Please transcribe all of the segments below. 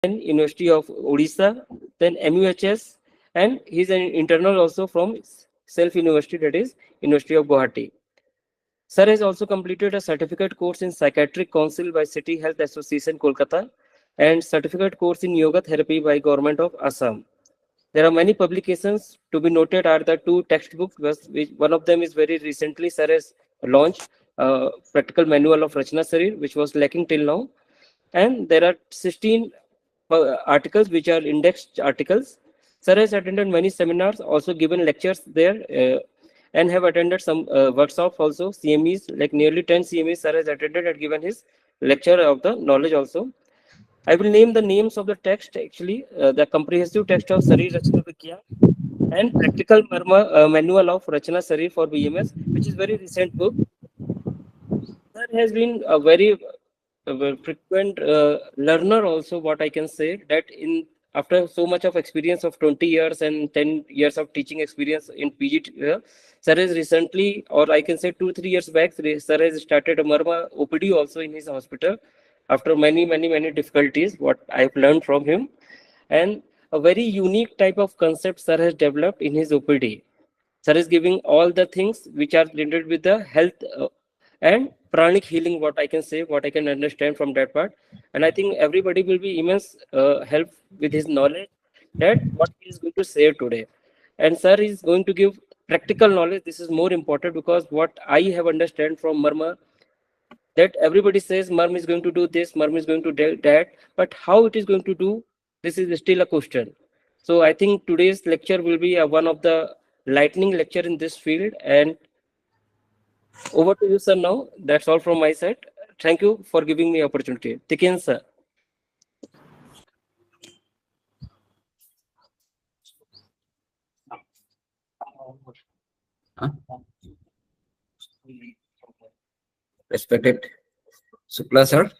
then University of Odisha, then MUHS, and he's an internal also from Self University, that is University of Guwahati. Sir has also completed a certificate course in Psychiatric Council by City Health Association, Kolkata, and certificate course in Yoga Therapy by Government of Assam. There are many publications to be noted are the two textbooks, which one of them is very recently Sir has launched Practical Manual of Rachna Sarir, which was lacking till now. And there are 16 articles which are indexed articles. Sir has attended many seminars, also given lectures there, and have attended some workshops also, CMEs, like nearly 10 CMEs Sir has attended and given his lecture of the knowledge also. I will name the names of the text actually, the comprehensive text of Sarir Rachna Vigyan and Practical Marma Manual of Rachna Sarir for BMS, which is very recent book. Sir has been a very frequent learner also, what I can say, that in after so much of experience of 20 years and 10 years of teaching experience in PG, Sir has recently, or I can say 2-3 years back, Sir has started a Marma OPD also in his hospital after many difficulties, what I've learned from him. And a very unique type of concept Sir has developed in his OPD. Sir is giving all the things which are related with the health and pranic healing, what I can say, what I can understand from that part. And I think everybody will be immense help with his knowledge that what he is going to say today. And Sir is going to give practical knowledge. This is more important because what I have understand from Marma, that everybody says Marm is going to do this, Marm is going to do that, but how it is going to do, this is still a question. So I think today's lecture will be one of the lightning lecture in this field. And over to you, sir. Now that's all from my side. Thank you for giving me opportunity. Tiken, sir. Huh? Respected Supla sir,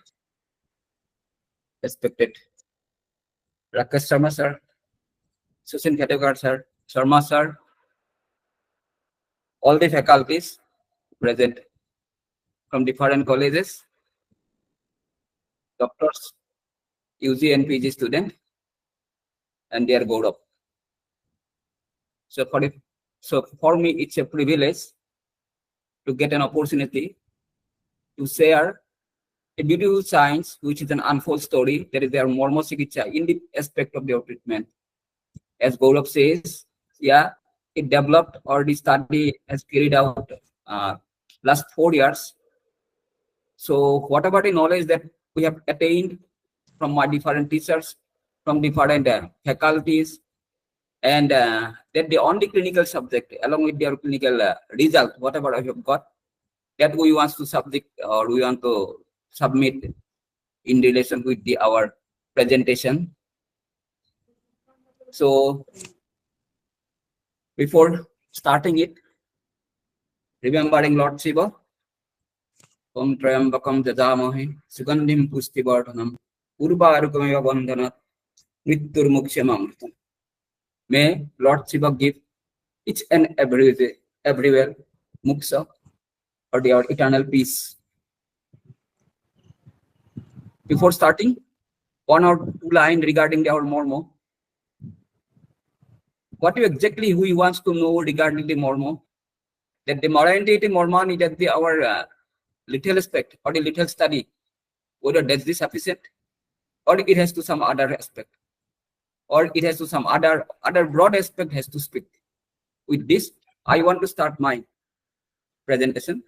respected Rakesh Sharma sir, Susin Khatekar sir, Sharma sir, all the faculties present from different colleges, doctors, UG and PG student, and their board up. So for me, it's a privilege to get an opportunity to share a beautiful science, which is an unfold story. That is their Marma Chikitsa in the aspect of their treatment. As Gaurav says, yeah, it developed or the study has carried out last 4 years. So whatever the knowledge that we have attained from my different teachers, from different faculties, and that the only clinical subject along with their clinical result, whatever I have got, that we want to subject or we want to submit in relation with our presentation. So before starting it, remembering Lord Shiva, Om Trayambakam Jajamahe, Sugandhim Pustivartanam, Urvarukamiva Bandhanat, Mrittur Mukshamamartam. May Lord Shiva give each and everywhere moksha or their eternal peace. Before starting, 1 or 2 lines regarding our Marma. What exactly we wants to know regarding the Marma? That the morality Marma needed our little aspect or the little study, whether that's this sufficient, or it has to some other aspect, or it has to some other broad aspect has to speak. With this, I want to start my presentation.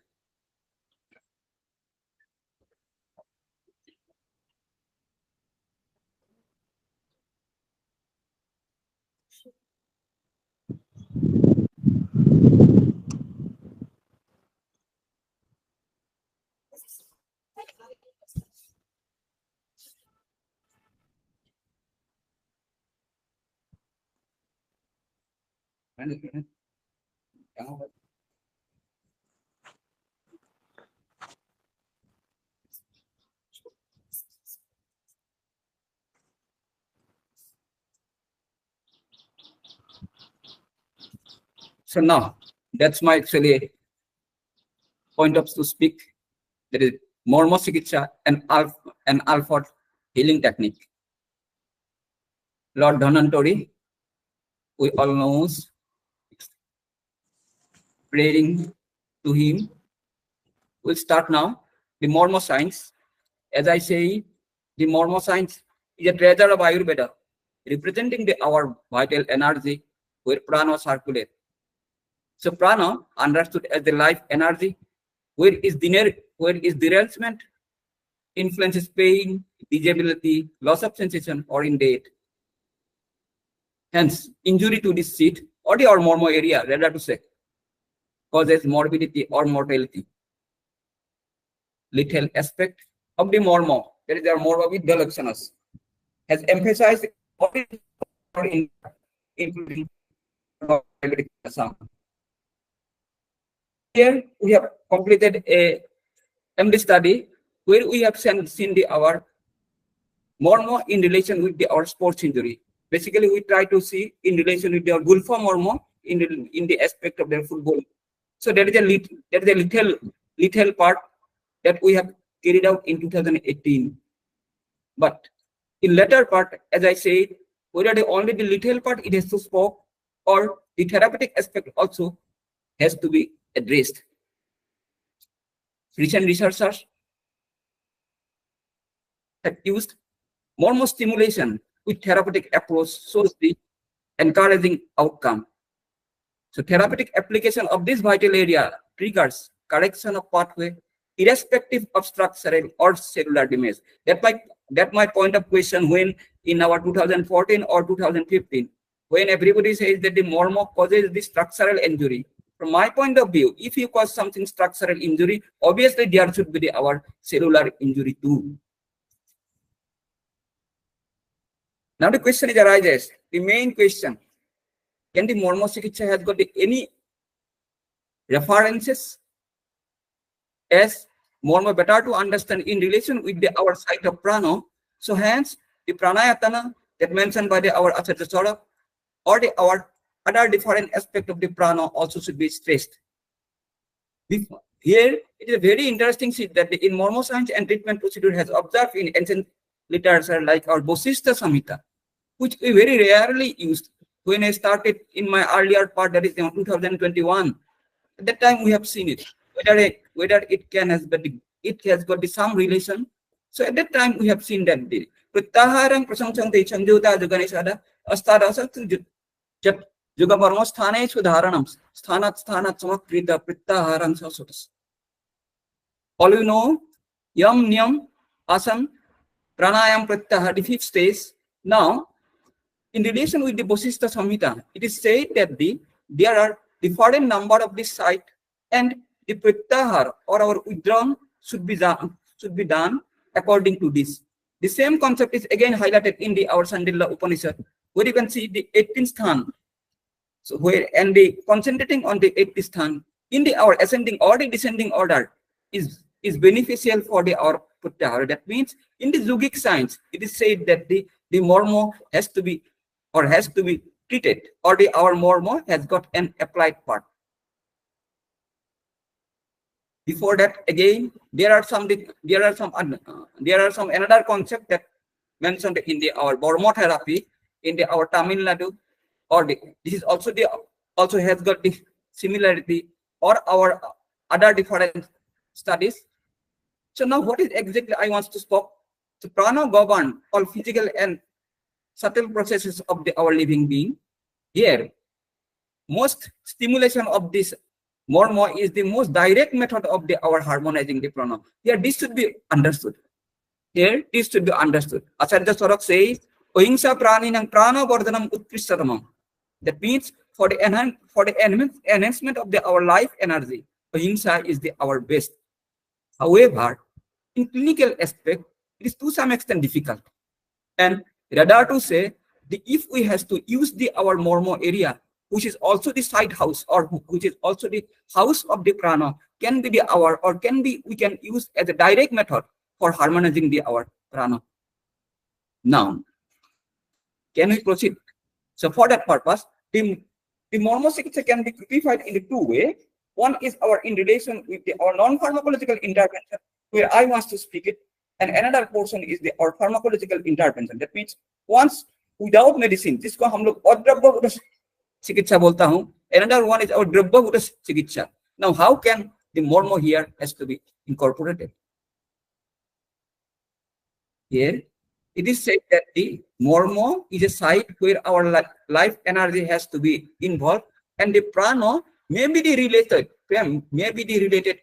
So now that's my actually point of to speak. That is Marma Chikitsa and alpha healing technique. Lord Dhanantori, we almost praying to him. We'll start now. The Mormon science. As I say, the Mormon science is a treasure of Ayurveda, representing our vital energy where prana circulate. So prana, understood as the life energy, where is derangement, influences pain, disability, loss of sensation, or in death. Hence, injury to this seat or the or Mormon area, rather to say, causes morbidity or mortality. Lethal aspect of the Mormon, that is our Mormon with Deluxionus, has emphasized including some. Here we have completed a MD study where we have seen our Mormon in relation with our sports injury. Basically, we try to see in relation with our Gulfa Mormon in the aspect of their football. So that is a little part that we have carried out in 2018. But in later part, as I said, whether only the little part it has to spoke or the therapeutic aspect also has to be addressed. Recent researchers have used Mormon stimulation with therapeutic approach shows the encouraging outcome. So therapeutic application of this vital area triggers correction of pathway irrespective of structural or cellular damage. That my point of question when in our 2014 or 2015, when everybody says that the Mormon causes the structural injury. From my point of view, if you cause something structural injury, obviously there should be our cellular injury too. Now the question arises, the main question, can the Mormon Chikitsa has got any references as Mormon better to understand in relation with our site of prana? So hence the pranayatana that mentioned by our Acharya Saurabh or our other different aspect of the prana also should be stressed. Here it is a very interesting thing that in Mormon science and treatment procedure has observed in ancient literature like our Bosista Samhita, which we very rarely used. When I started in my earlier part, that is in 2021, at that time we have seen it. Whether it has got some relation. So at that time we have seen that the Pritaharang Prasamsante Chanjuta Juganisada Astada Juga Mormon Sthane Sudharanam Sthanat Samakrita Pritaharang Sasotas. All you know, Yam Nyam Asam Pranayam Pratahar, the fifth stage. Now, in relation with the Bosista Samhita, it is said that there are different number of this site and the Pratyahar or our withdrawal should be done according to this. The same concept is again highlighted in our Sandila Upanishad, where you can see the 18th sthan. So where and the concentrating on the 18th sthan in our ascending or the descending order is beneficial for our Pratyahar. That means in the Yogic science, it is said that the Mormon has to be treated, or our Mormon has got an applied part. Before that, again, there are some another concept that mentioned in our Mormon therapy in our Tamil Nadu, or this is also has got the similarity or our other different studies. So now, what is exactly I want to speak? So prana govern all physical and subtle processes of our living being. Here, most stimulation of this Mormon is the most direct method of our harmonizing the prana. Here, this should be understood. Here, this should be understood. Acharya Saurabh says, Ohimsa praninam prana vardhanam utkrishtatamam. That means for the enhancement of our life energy, Ohimsa is our best. However, in clinical aspect, it is to some extent difficult. And rather to say, if we have to use our Mormon area, which is also the side house or which is also the house of the prana, can be we can use as a direct method for harmonizing our prana. Now, can we proceed? So for that purpose, the Mormon Chikitsa can be classified in two ways. One is in relation with our non-pharmacological intervention, where I want to speak it, and another portion is our pharmacological intervention. That means once without medicine, जिसको हम लोग अद्रव्य चिकित्सा बोलता हूँ. Another one is our द्रव्य चिकित्सा. Now, how can the mormo here has to be incorporated? Here, it is said that the mormo is a site where our life energy has to be involved, and the prana may be related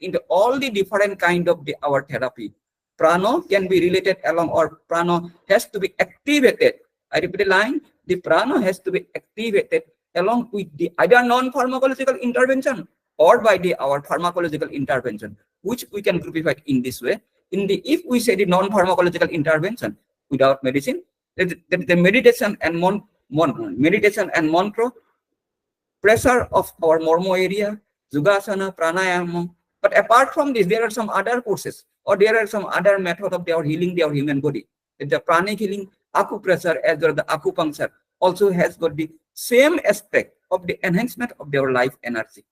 into all the different kind of our therapy. Prana can be related along, or prana has to be activated. I repeat the line: the prana has to be activated along with the either non-pharmacological intervention or by our pharmacological intervention, which we can group in this way. If we say the non-pharmacological intervention without medicine, the meditation and meditation and mantra, pressure of our mormo area, Yogasana, pranayama. But apart from this, there are some other courses, or there are some other method of their healing their human body. The pranic healing, acupressure, as well as the acupuncture, also has got the same aspect of the enhancement of their life energy.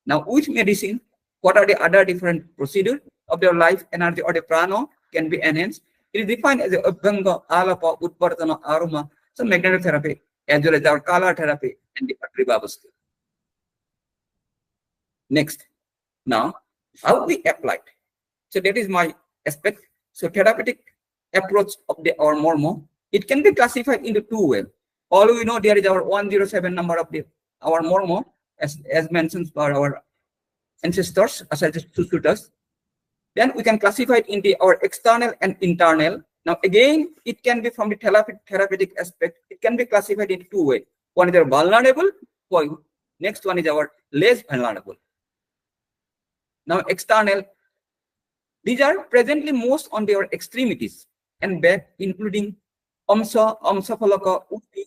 Now, which medicine, what are the other different procedures of their life energy or the prana can be enhanced? It is defined as a Abhyanga, Alapa, Utpartana, Aroma, so magnetic therapy, as well as our Kala therapy and the Atribhavasti. Next, now, how we applied. So that is my aspect. So therapeutic approach of our mormo, it can be classified into two ways. All we know, there is our 107 number of our mormo, as mentioned by our ancestors, as suitors. Then we can classify it into our external and internal. Now again, it can be from the therapeutic aspect. It can be classified into two ways. One is our vulnerable point. Next one is our less vulnerable. Now external, these are presently most on their extremities and back, including Amsa, Amsaphalaka, Utti,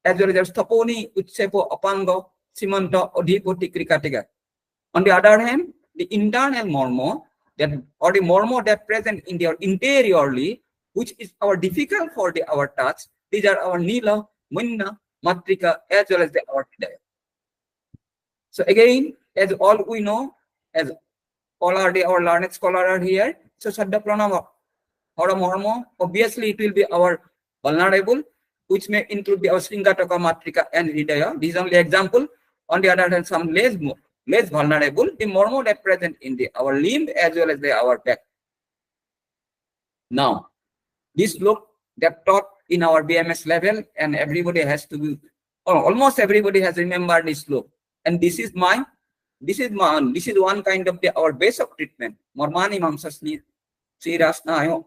as well as Staponi, Utsepo, Apanga, Simanta, Odhipoti, Krikatiga. On the other hand, the internal mormo, or the mormo that present in their interiorly, which is our difficult for our touch, these are our Nila, Munna, Matrika, as well as our Hidaya. So again, as all we know, as all are our learned scholar are here, so Saddha Pranama or a mormo, obviously it will be our vulnerable, which may include our Sringataka, Matrika, and Hidaya. This is only example. On the other hand, some less vulnerable, the mormo that present in our limb as well as our back. Now, this look that taught in our BMS level, and everybody has to be, or almost everybody has remembered this look. And this is one kind of our base of treatment. Mormani mamsasni sirasna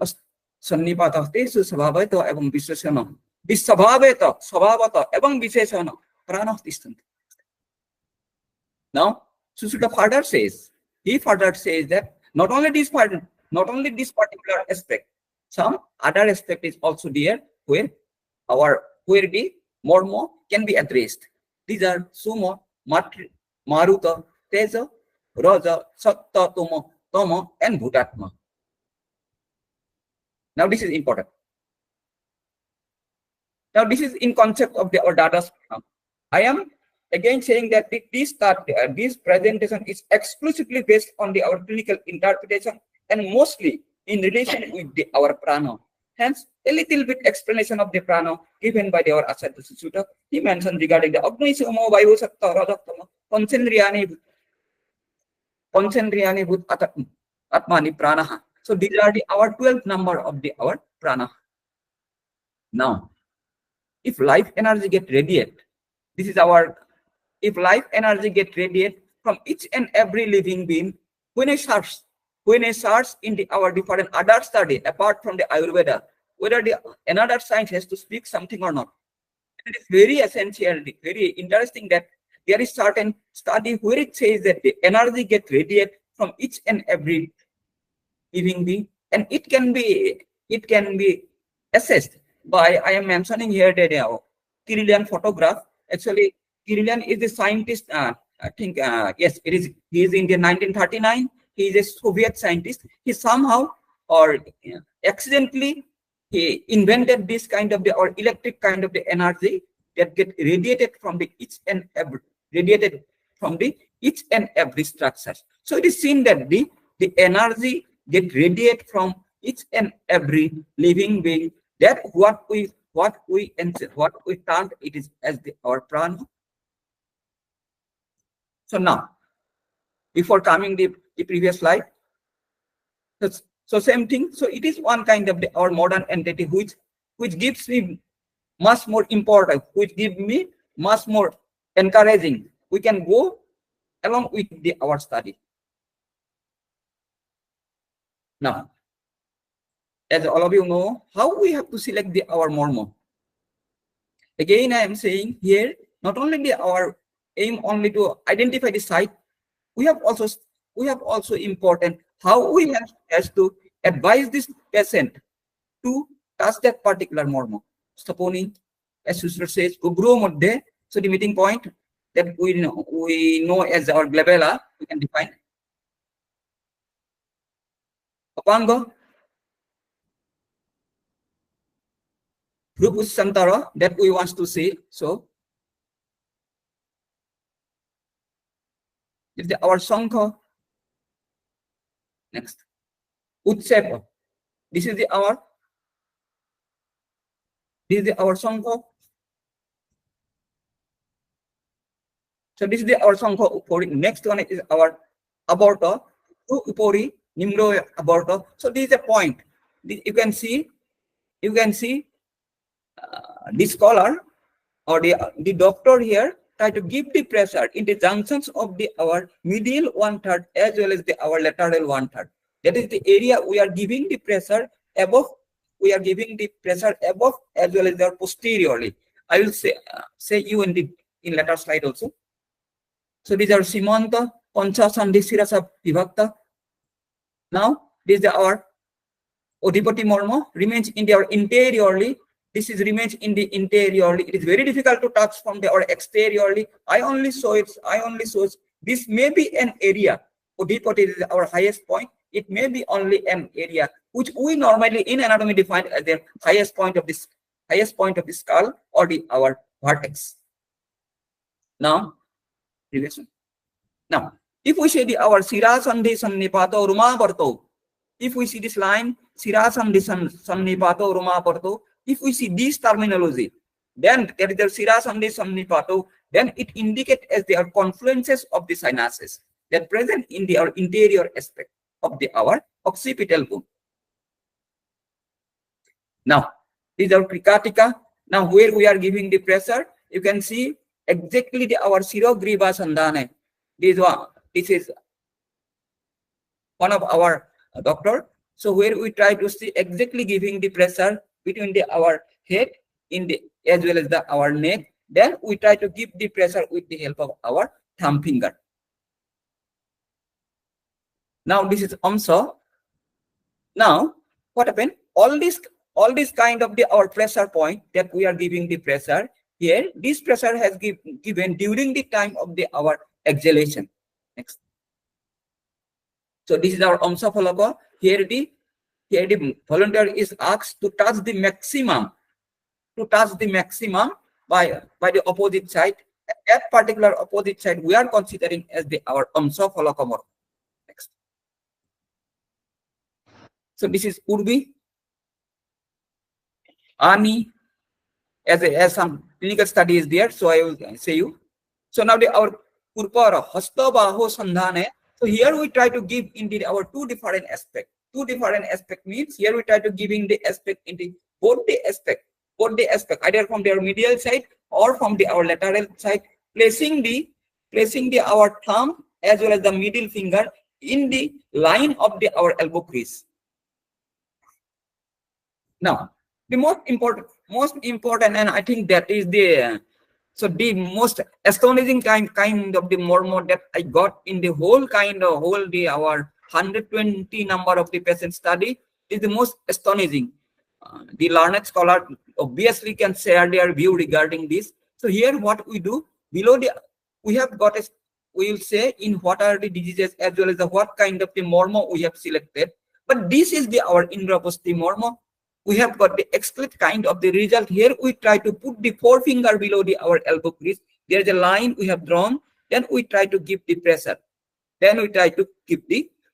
sannipatahtesu sabhaveto ebang visesana. Visabhaveto, sabhavata ebang visesana prana tistant. Now, Susuta further says, that not only this particular aspect, some other aspect is also there where the mormo can be addressed. These are Suma, Maruta, Teja, Raja, Satta, Toma, and Bhutatma. Now this is important. Now this is in concept of our data. I am again saying that this presentation is exclusively based on our clinical interpretation and mostly in relation with our prana. Hence, a little bit explanation of the prana given by our Acharya Sutta. He mentioned regarding the Agni Somo Vayu Satta Rajaktama Concendriani Bhut Atmani Prana. So these are our 12th number of our prana. Now, if life energy get radiate, this is if life energy get radiate from each and every living being, when I search in our different other study apart from the Ayurveda, whether another science has to speak something or not. It is very essential, very interesting that there is certain study where it says that the energy get radiate from each and every living being, and it can be assessed by, I am mentioning here the Kirillian photograph. Actually, Kirillian is the scientist. I think yes, it is. He is in the 1939. He is a Soviet scientist. He somehow or accidentally he invented this kind of or electric kind of the energy that get radiated from each and every structure. So it is seen that the energy get radiate from each and every living being. That what we what we termed it is as our prana. So now, before coming the previous slide, so same thing. So it is one kind of our modern entity which gives me much more important, which give me much more encouraging. We can go along with our study. Now, as all of you know, how we have to select our Marma. Again, I am saying here, not only our aim only to identify the site, we have also important how we has to advise this patient to touch that particular Marma. Supposing, as Sister says, Ugro Modde, so the meeting point that we know as our glabella, we can define. Apango, Rupus Santara, that we want to see. So, if our Sangha, next, Utsepa, this is our Sangha. So this is our Sangha Upori. Next one is our Aborto, Upori, Nimro Aborto. So this is a point. You can see the scholar or the doctor here try to give the pressure in the junctions of our medial 1/3 as well as our lateral 1/3. That is the area we are giving the pressure above. We are giving the pressure above as well as posteriorly. I will say you in later slide also. So these are Simanta, Pancha, Sandhi, Sirasa, Vibhakta. Now this is our Odhipati Marma remains in our interiorly. This is remains in the interiorly. It is very difficult to touch from our exteriorly. I only show it. This may be an area. Odhipati is our highest point. It may be only an area which we normally in anatomy define as the highest point of the skull or our vertex. Now, if we say our Sira Sandhi Sannipato Ruma Parto, if we see this line, Sira Sandhi Sannipato Ruma Parto, if we see this terminology, then there is the Sira Sandhi Sannipato, then it indicates as they are confluences of the sinuses that present in our interior aspect of our occipital bone. Now, this is our Krikatika. Now, where we are giving the pressure, you can see exactly our Sirogriva Sandhane. This is one of our doctor. So where we try to see exactly giving the pressure between our head as well as our neck. Then we try to give the pressure with the help of our thumb finger. Now this is Amsa. Now what happened? All this kind of our pressure point that we are giving the pressure here. This pressure has given during the time of our exhalation. Next. So this is our Amsa Falaka. Here the volunteer is asked to touch the maximum. By the opposite side. That particular opposite side we are considering as our Amsa Falaka. Next. So this is Urbi, Ani, as some clinical study is there. So I will say you. So now our Purpara, Hasta Baho Sandhane. So here we try to give indeed our two different aspects. Two different aspect means here we try to giving the aspect in both the aspect either from their medial side or from our lateral side, placing our thumb as well as the middle finger in the line of our elbow crease. Now the most important, and I think that is the most astonishing kind of the Marma that I got in the whole our 120 number of the patient study is the most astonishing. The learned scholar obviously can share their view regarding this. So here what we do, below we have got we will say in what are the diseases as well as what kind of the Marma we have selected. But this is our Indrapasti Marma. We have got the excellent kind of the result. Here we try to put the forefinger below our elbow crease. There is a line we have drawn. Then we try to give the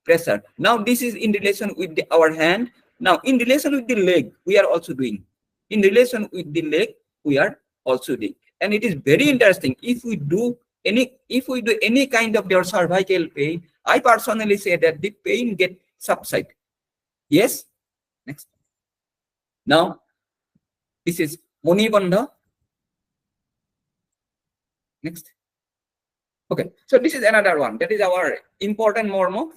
pressure. Now this is in relation with our hand. Now in relation with the leg, we are also doing. in relation with the leg we are also doing. And it is very interesting, if we do any kind of their cervical pain, I personally say that the pain get subside. Yes. Next. Now this is Monibandha. Next. Okay, so this is another one. That is our important mormo.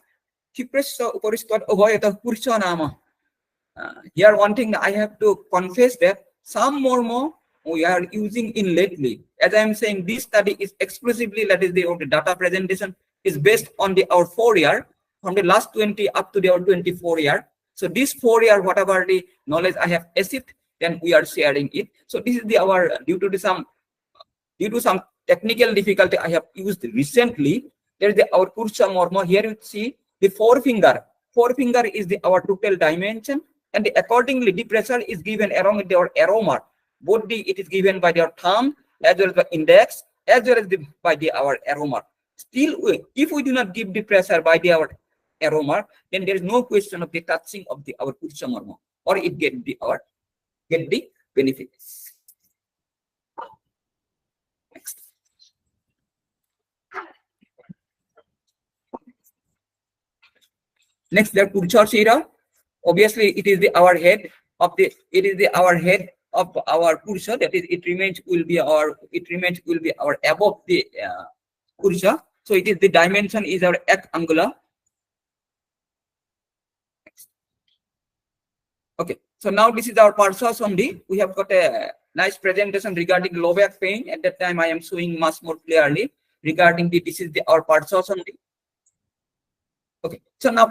Here one thing I have to confess that some mormo we are using in lately. As I am saying, this study is exclusively, that is the data presentation is based on the our 4 year, from the last 20 up to the our 24 year. So this 4 year, whatever the knowledge I have achieved, then we are sharing it. So this is the our due to some technical difficulty I have used recently. There is the our Kursa mormo. Here you see the forefinger. Forefinger is the our total dimension, and accordingly the pressure is given along with our arrow mark. Both it is given by their thumb as well as the index as well as by our arrow mark. Still, if we do not give the pressure by our arrow mark, then there is no question of the touching of the our Kursa mormo, or it get the benefits. Next. Next, the Kurcha Shira. Obviously, it is our head of our head of our Kurcha. That is, it remains will be our above the Kurcha. So it is the dimension is our X angula. Okay, so now this is our Parsa Sondi. We have got a nice presentation regarding low back pain. At that time, I am showing much more clearly regarding this is our Parsa Sondi. Okay, so now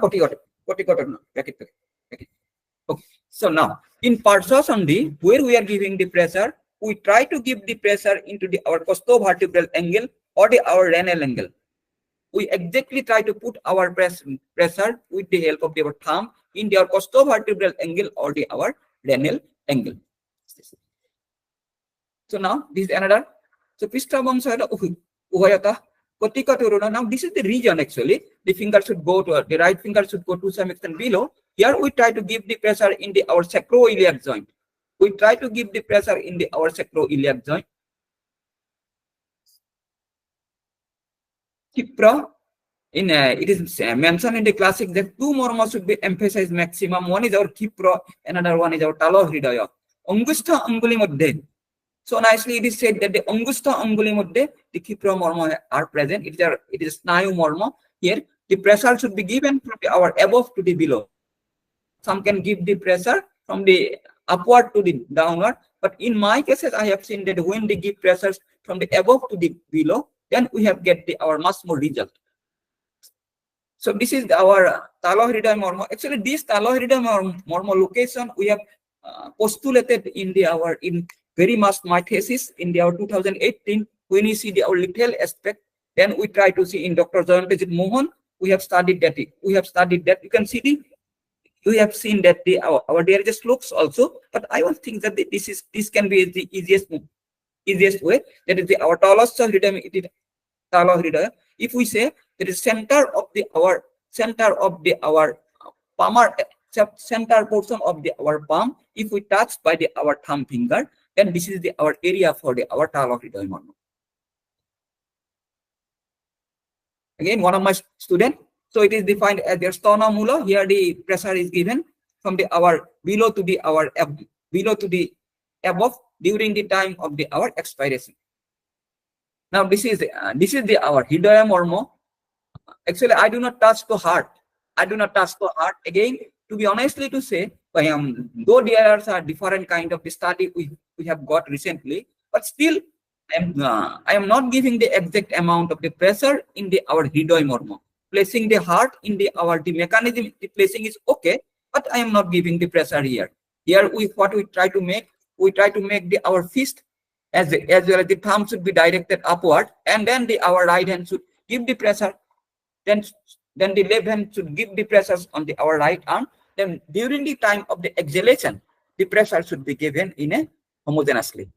Okay, so now in Parsa Sandhi, where we are giving the pressure, we try to give the pressure into our costovertebral angle or our renal angle. We exactly try to put our pressure with the help of our thumb in our costovertebral angle or our renal angle. So now this is another. So now this is the region actually. The finger should go to the right finger should go to some extent below. Here we try to give the pressure in our sacroiliac joint. We try to give the pressure in our sacroiliac joint. Kipra, it is mentioned in the classic that two morma should be emphasized maximum. One is our Kipra, another one is our Talo Hridaya. Angusta Anguli Madde. So nicely it is said that the Angusta Anguli Madde, the Kipra morma are present. It is Snayu morma. Here the pressure should be given from our above to the below. Some can give the pressure from the upward to the downward, but in my cases I have seen that when they give pressures from the above to the below, then we have get our much more result. So this is our Talohridaya mormo. Actually, this Talohridaya mormo location we have postulated in in very much my thesis in our 2018. When you see our little aspect, then we try to see in Dr. Tikendrajit Mohan. We have studied that. You can see we have seen that our there is a slopes also, but I don't think that this can be the easiest way. That is our tallest Hridaya. If we say that is center of our palmar, center portion of our palm, if we touch by our thumb finger, then this is our area for our Talohridaya mormo. Again, one of my students. So it is defined as their stona mula. Here the pressure is given from our below to the above during the time of our expiration. Now this is our Hridaya mormo. Actually, I do not touch the heart. Again, to be honestly to say, though there are different kind of the study we have got recently, but still I am not giving the exact amount of the pressure in our Hridaya mormo. Placing the heart in the mechanism, the placing is okay, but I am not giving the pressure here. Here we try to make our fist as well as the thumb should be directed upward, and then our right hand should give the pressure. Then the left hand should give the pressures on our right arm. Then during the time of the exhalation, the pressure should be given in a homogeneously.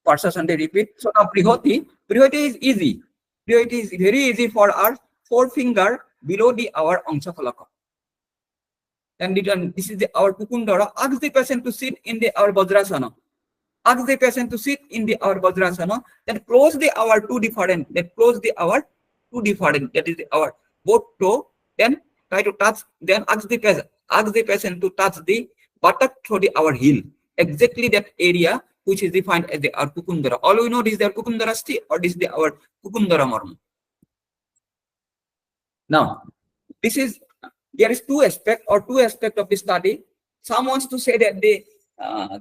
Parsa Sandhi repeat. So now Prihoti is easy. It is very easy for our forefinger below our Angsha Falaka. then return. This is our Kukundara. Ask the patient to sit in our Vajrasana. Ask the patient to sit in our Vajrasana. Then close our two different. Then close our two different. That is our both toe. Then try to touch. Then ask the patient to touch the buttock through our heel. Exactly that area which is defined as our Kukundara. All we know is their Kukundara sti or this is our Kukundara Marma. Now, there is two aspects of the study. Some wants to say that the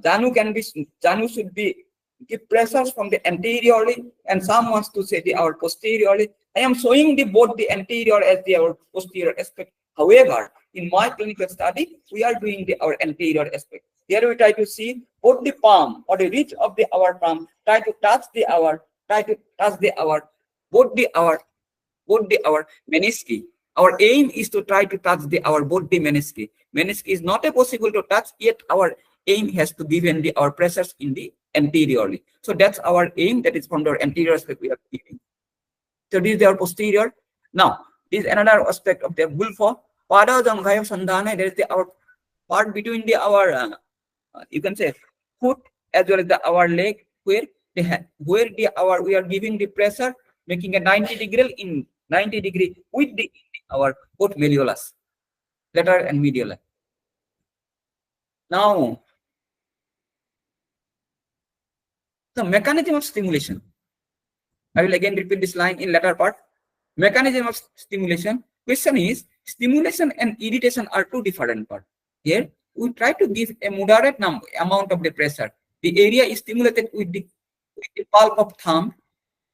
Janu should be give pressures from the anteriorly, and some wants to say our posteriorly. I am showing both the anterior as our posterior aspect. However, in my clinical study, we are doing our anterior aspect. Here we try to see both the palm or the reach of our palm, try to touch both our menisci. Our aim is to try to touch both the menisci. Menisci is not possible to touch, yet our aim has to give our pressures in the anteriorly. So that's our aim. That is from the anterior aspect we are giving. So this is our posterior. Now, this is another aspect of the Gulfa. Pada Janghaya Sandhana, there is our part between our you can say foot as well as our leg, where we are giving the pressure, making a 90 degree with our both malleolus, lateral and medial. Now, the mechanism of stimulation. I will again repeat this line in latter part. Mechanism of stimulation. Question is, stimulation and irritation are two different parts. Here, we try to give a moderate amount of the pressure. The area is stimulated with the palm of thumb.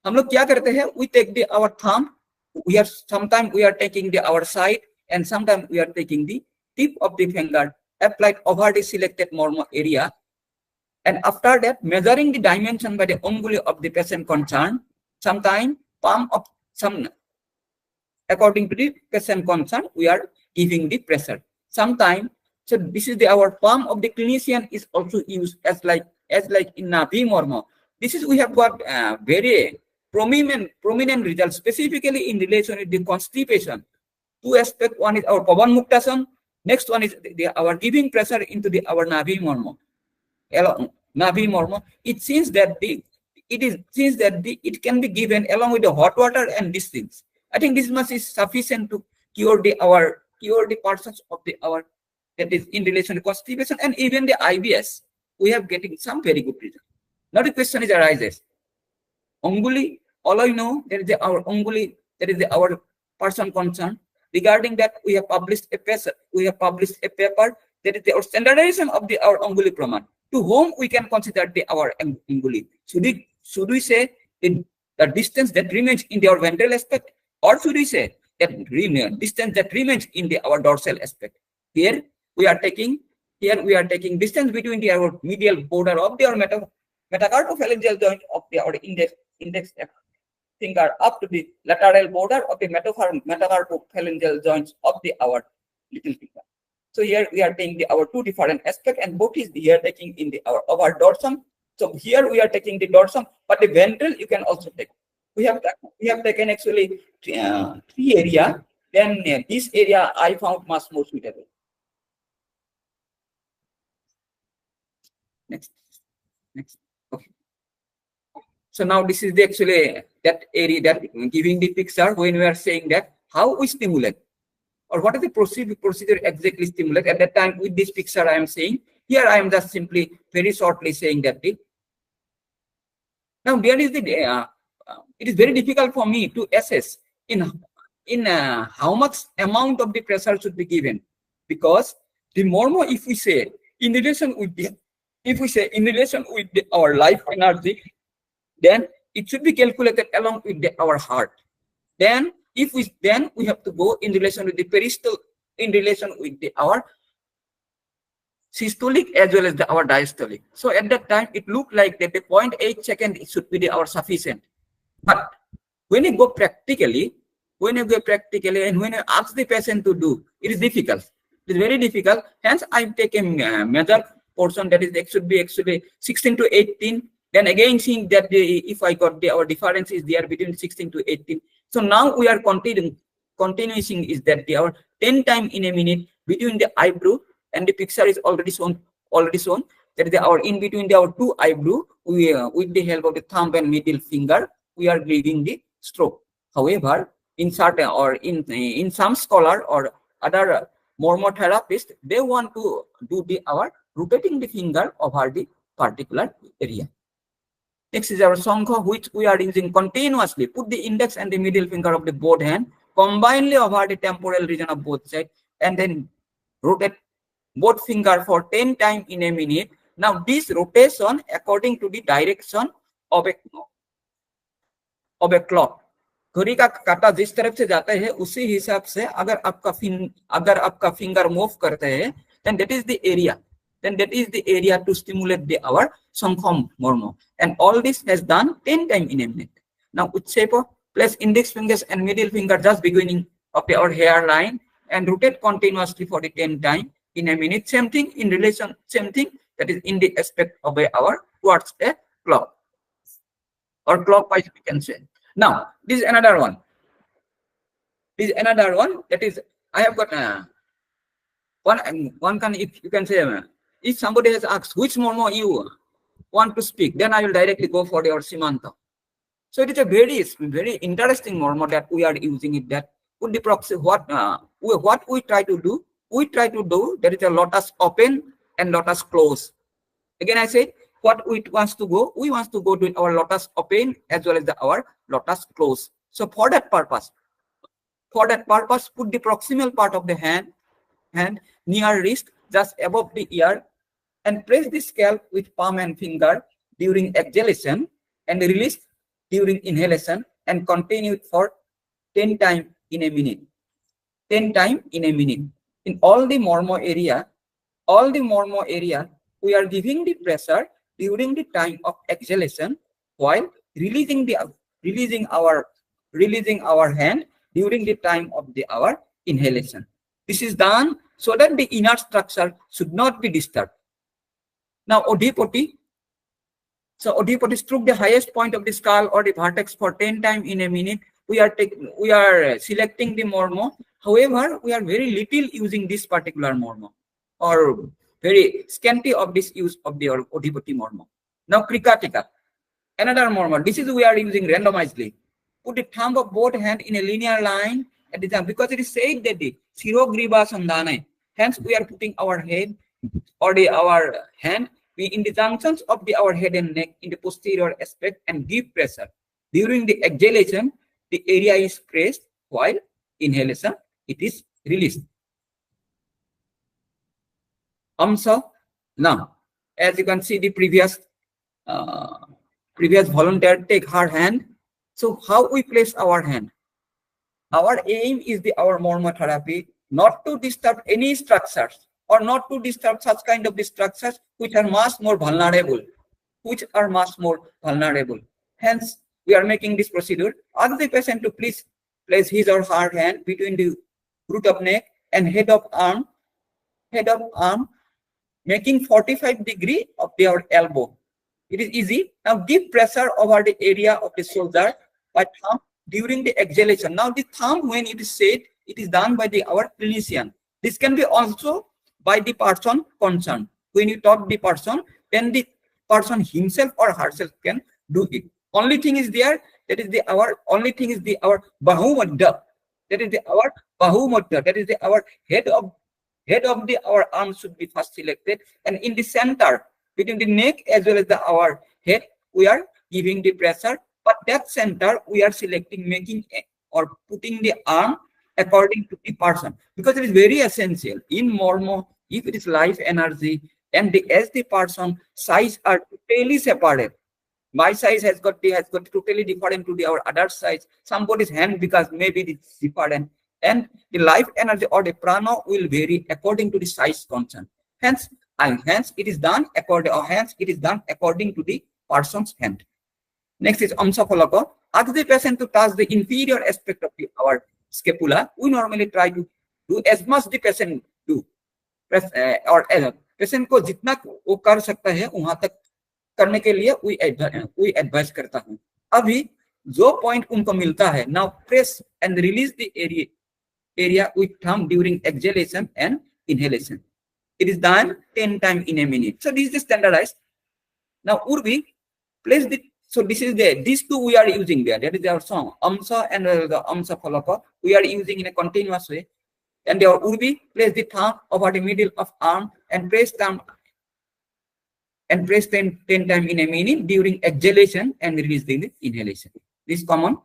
हम लोग क्या करते हैं? We take our thumb. Sometimes we are taking our side, and sometimes we are taking the tip of the finger applied over the selected Marma area. And after that, measuring the dimension by the unguli of the patient concerned, sometimes palm of some, according to the patient concerned, we are giving the pressure. Sometimes, so this is our palm of the clinician is also used as like in Navi Marma. This is we have got very prominent results, specifically in relation with the constipation. Two aspects. One is our Pavan Muktasan. Next one is our giving pressure into our Navi Marma. Navi Marma. It seems that it can be given along with the hot water and these things. I think this much is sufficient to cure the persons of our that is in relation to constipation, and even the IBS. We have getting some very good results. Now the question arises. Unguli, all I know, there is our unguli, there is our person concerned. Regarding that, we have published a paper. That is our standardization of our unguli praman. To whom we can consider our unguli? Should we say the distance that remains in our ventral aspect, or should we say that distance that remains in our dorsal aspect? Here we are taking distance between our medial border of our metacarpophalangeal joint of our index finger up to the lateral border of the metacarpophalangeal joints of our little finger. So here we are taking our two different aspects, and both is here taking in our dorsum. So here we are taking the dorsum, but the ventral you can also take. We have taken actually three area. Then this area I found much more suitable. Next. Okay. So now this is actually that area that giving the picture when we are saying that how we stimulate, or what is the procedure exactly stimulate. At that time with this picture I am saying, here I am just simply very shortly saying that now there is it is very difficult for me to assess in how much amount of the pressure should be given, because the Marma, if we say in relation with our life energy, then it should be calculated along with our heart. Then we have to go in relation with the peristal, in relation with our systolic as well as our diastolic. So at that time it looked like that the 0.8 second should be our sufficient. But when you go practically, and when you ask the patient to do, it is difficult. It is very difficult. Hence, I'm taking major portion that is should be actually 16 to 18. Then again, seeing that if I got our difference is there between 16 to 18. So now we are continuing is that our 10 times in a minute between the eyebrow, and the picture is already shown. That is our in between our two eyebrow. We with the help of the thumb and middle finger, we are giving the stroke. However, in certain or in some scholar or other Mormon therapist, they want to do our rotating the finger over the particular area. Next is our Sangha, which we are using continuously. Put the index and the middle finger of the both hand combinedly over the temporal region of both sides, and then rotate both finger for 10 times in a minute. Now this rotation according to the direction of a clock. घड़ी का काटा जिस तरफ से जाता है उसी हिसाब से अगर आपका फिंगर मूव करते हैं, then that is the area. Then that is the area to stimulate our Sangha Morma. And all this has done 10 times in a minute. Now Utsepo, place index fingers and middle finger just beginning of our hairline and rotate continuously for the 10 times in a minute. Same thing in relation, same thing that is in the aspect of our towards a clock or clockwise we can say. Now this is another one. This is another one that is I have got one can, if you can say if somebody has asked which Morma you want to speak, then I will directly go for your Simanta. So it is a very interesting Morma that we are using it. That would the proxy what we try to do. We try to do there is a lotus open and lotus close. Again I say what we wants to go. We want to go to our lotus open as well as our lotus close. So for that purpose, put the proximal part of the hand near wrist, just above the ear, and press the scalp with palm and finger during exhalation and release during inhalation, and continue it for 10 times in a minute. 10 times in a minute. In all the Morma area, we are giving the pressure during the time of exhalation while releasing our hand during the time of our inhalation. This is done so that the inner structure should not be disturbed. Now Odhipoti. So Odhipoti stroke the highest point of the skull or the vertex for 10 times in a minute. We are selecting the Morma. However, we are very little using this particular Morma, or very scanty of this use of the Odhipoti Morma. Now Krikatika, another Morma. This is we are using randomizedly. Put the thumb of both hands in a linear line at the time, because it is said that the Sirogriva Sandhana. Hence we are putting our head or our hand in the junctions of our head and neck in the posterior aspect and give pressure. During the exhalation, the area is pressed, while inhalation it is released. Now, as you can see, the previous volunteer take her hand. So how we place our hand? Our aim is our Morma therapy not to disturb any structures, or not to disturb such kind of structures which are much more vulnerable. Hence, we are making this procedure. Ask the patient to please place his or her hand between the root of neck and head of arm, making 45 degrees of their elbow. It is easy. Now give pressure over the area of the shoulder by thumb during the exhalation. Now the thumb, when it is said, it is done by our clinician. This can be also by the person concerned. When you talk the person, then the person himself or herself can do it. Only thing is there, that is our bahu madhya. That is our bahu madhya. That is our head of our arm should be first selected, and in the center between the neck as well as our head, we are giving the pressure. But that center we are selecting, making or putting the arm according to the person, because it is very essential in Morma. If it is life energy and as the person size are totally separated, my size has got totally different to our other size. Somebody's hand, because maybe it's different, and the life energy or the prana will vary according to the size concerned. Hence it is done according to the person's hand. Next is Amsaphalaka. Ask the patient to touch the inferior aspect of our scapula. We normally try to do as much the patient do. और patient को जितना वो कर सकता है वहां तक करने के लिए we एडवाइस करता हूं. अभी जो पॉइंट उनको मिलता है, now press and release the area with thumb during exhalation and inhalation. It is done 10 times in a minute. So this is the standardized. Now Urbi, place the, so this is the, these two we are using there. That is our song. Amsa and the Amsa Falaka. We are using in a continuous way. And our Urbi, place the thumb over the middle of arm and press down and press 10 times in a minute during exhalation and release the inhalation. This is common.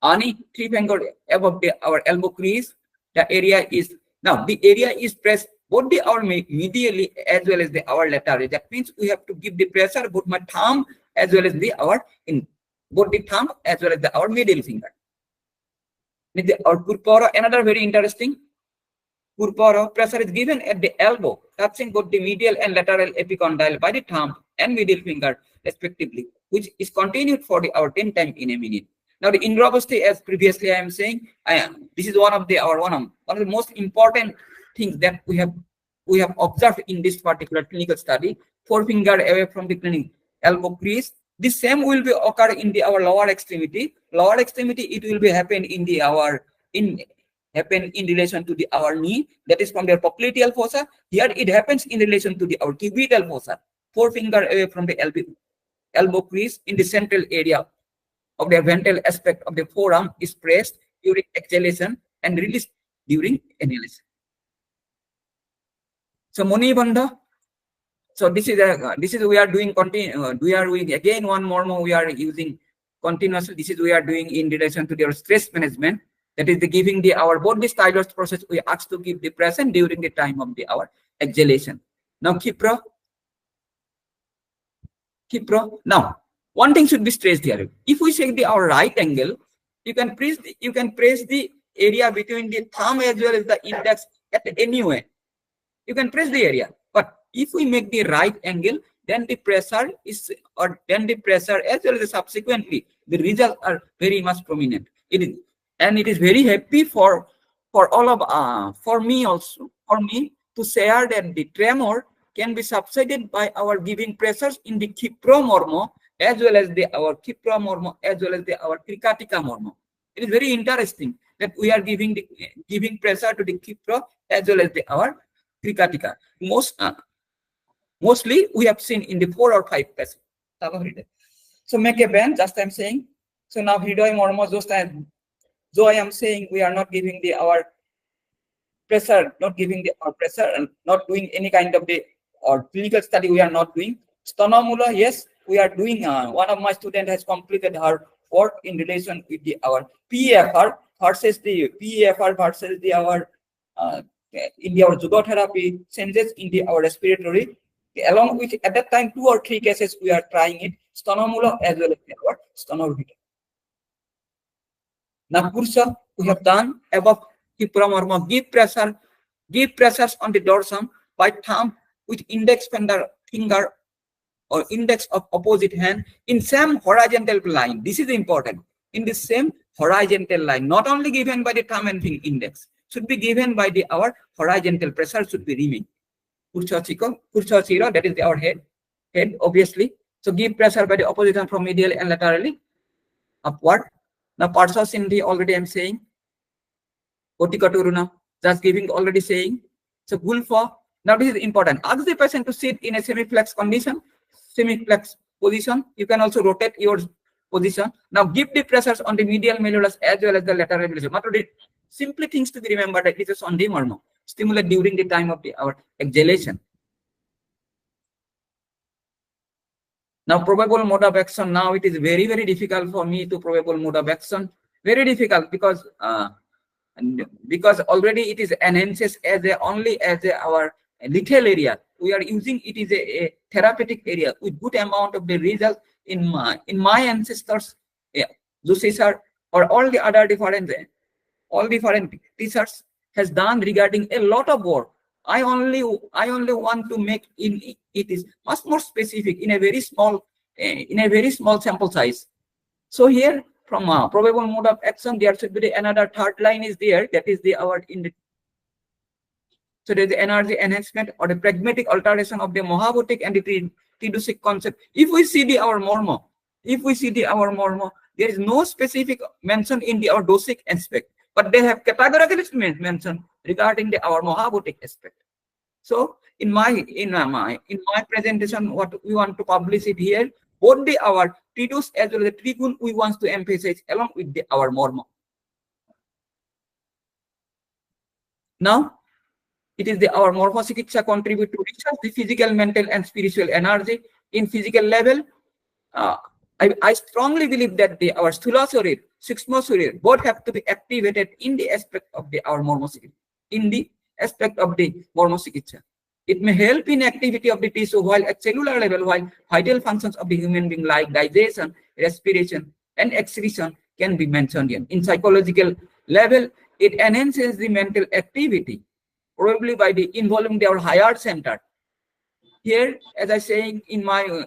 Ani 3 finger above our elbow crease. The area is, now the area is pressed both the our medially as well as the our laterally. That means we have to give the pressure both my thumb as well as the our in both the thumb as well as the our middle finger. Our purpura, another very interesting. Purpura pressure is given at the elbow, touching both the medial and lateral epicondyle by the thumb and middle finger respectively, which is continued for the our 10 times in a minute. Now the indrabasti, as previously I am saying, this is one of the one of the most important things that we have observed in this particular clinical study. Forefinger away from the clinic elbow crease. The same will be occur in the our lower extremity. Lower extremity, it will be happen in the our happen in relation to the our knee, that is from their popliteal fossa. Here it happens in relation to the our cubital fossa. Forefinger away from the elbow crease in the central area of the ventral aspect of the forearm is pressed during exhalation and released during inhalation. So Muni Bandha. So this is we are doing we are doing again one more we are using continuously. This is we are doing in relation to their stress management. That is the giving the our both the stylus process we ask to give the pressure during the time of the our exhalation. Now Kipra. Now one thing should be stressed here. If we check the our right angle, you can press the area between the thumb as well as the index at any way. You can press the area. But if we make the right angle, then the pressure is, or then the pressure as well as subsequently the results are very much prominent. It is, and it is very happy for all of for me also, for me to share that the tremor can be subsided by our giving pressures in the Kipromormo as well as the our Kipromormo as well as the our Krikatika mormo. It is very interesting that we are giving pressure to the Kipro as well as the our Krikatika. Mostly we have seen in the 4 or 5 cases. So make a band, just I'm saying. So now Hridoy Mormo, just though I am saying we are not giving the our pressure, not giving the our pressure, and not doing any kind of the or clinical study we are not doing. Stonomula, yes, we are doing. One of my students has completed her work in relation with the our PFR versus the PFR versus the our in the our zygotherapy changes in the our respiratory. Along with at that time 2 or 3 cases we are trying it, Stonomula as well as our Stonovita. Now Pursa we have done above Kipromorma. Give pressures on the dorsum by thumb with index finger or index of opposite hand in same horizontal line. This is important. In the same horizontal line, not only given by the thumb and index, should be given by the our horizontal pressure should be remain. Pursa Chiro, that is our head obviously. So give pressure by the opposite hand from medial and laterally upward. Now Parsa Sindhi already I'm saying. Otikaturuna, just giving already saying. So Gulfa. Now this is important. Ask the patient to sit in a semi-flex condition, semi-flex position. You can also rotate your position. Now give the pressures on the medial malleolus as well as the lateral malleolus. Simply things to be remembered that it is on the Marma. Stimulate during the time of our exhalation. Now probable mode of action. Now it is very, very difficult for me to probable mode of action. Very difficult because already it is enhances as only as our little area. We are using it is a therapeutic area with good amount of the result in my ancestors, Zusisar or all the other different research has done regarding a lot of work. I only want to make it is much more specific in a very small sample size. So here from probable mode of action there should be another third line is there, that is the our in the. So there is the energy enhancement or the pragmatic alteration of the Mohabotic and the Tidusic concept. If we see our Mormo, there is no specific mention in the our dosic aspect. but they have categorically mentioned regarding our Mahabhutic aspect. So in my presentation, what we want to publish it here, both our Tridus as well as the Trigun we want to emphasize along with our Marma. Now, it is our Marma Chikitsa contribute to research the physical, mental, and spiritual energy in physical level. I strongly believe that our Sthula Sharir, Sukshma Sharir, both have to be activated in the aspect of our Marma Chikitsa, in the aspect of the Marma Chikitsa. It may help in activity of the tissue, while at cellular level, while vital functions of the human being like digestion, respiration, and excretion can be mentioned here. In psychological level, it enhances the mental activity, probably by involving our higher center. Here, as I say in my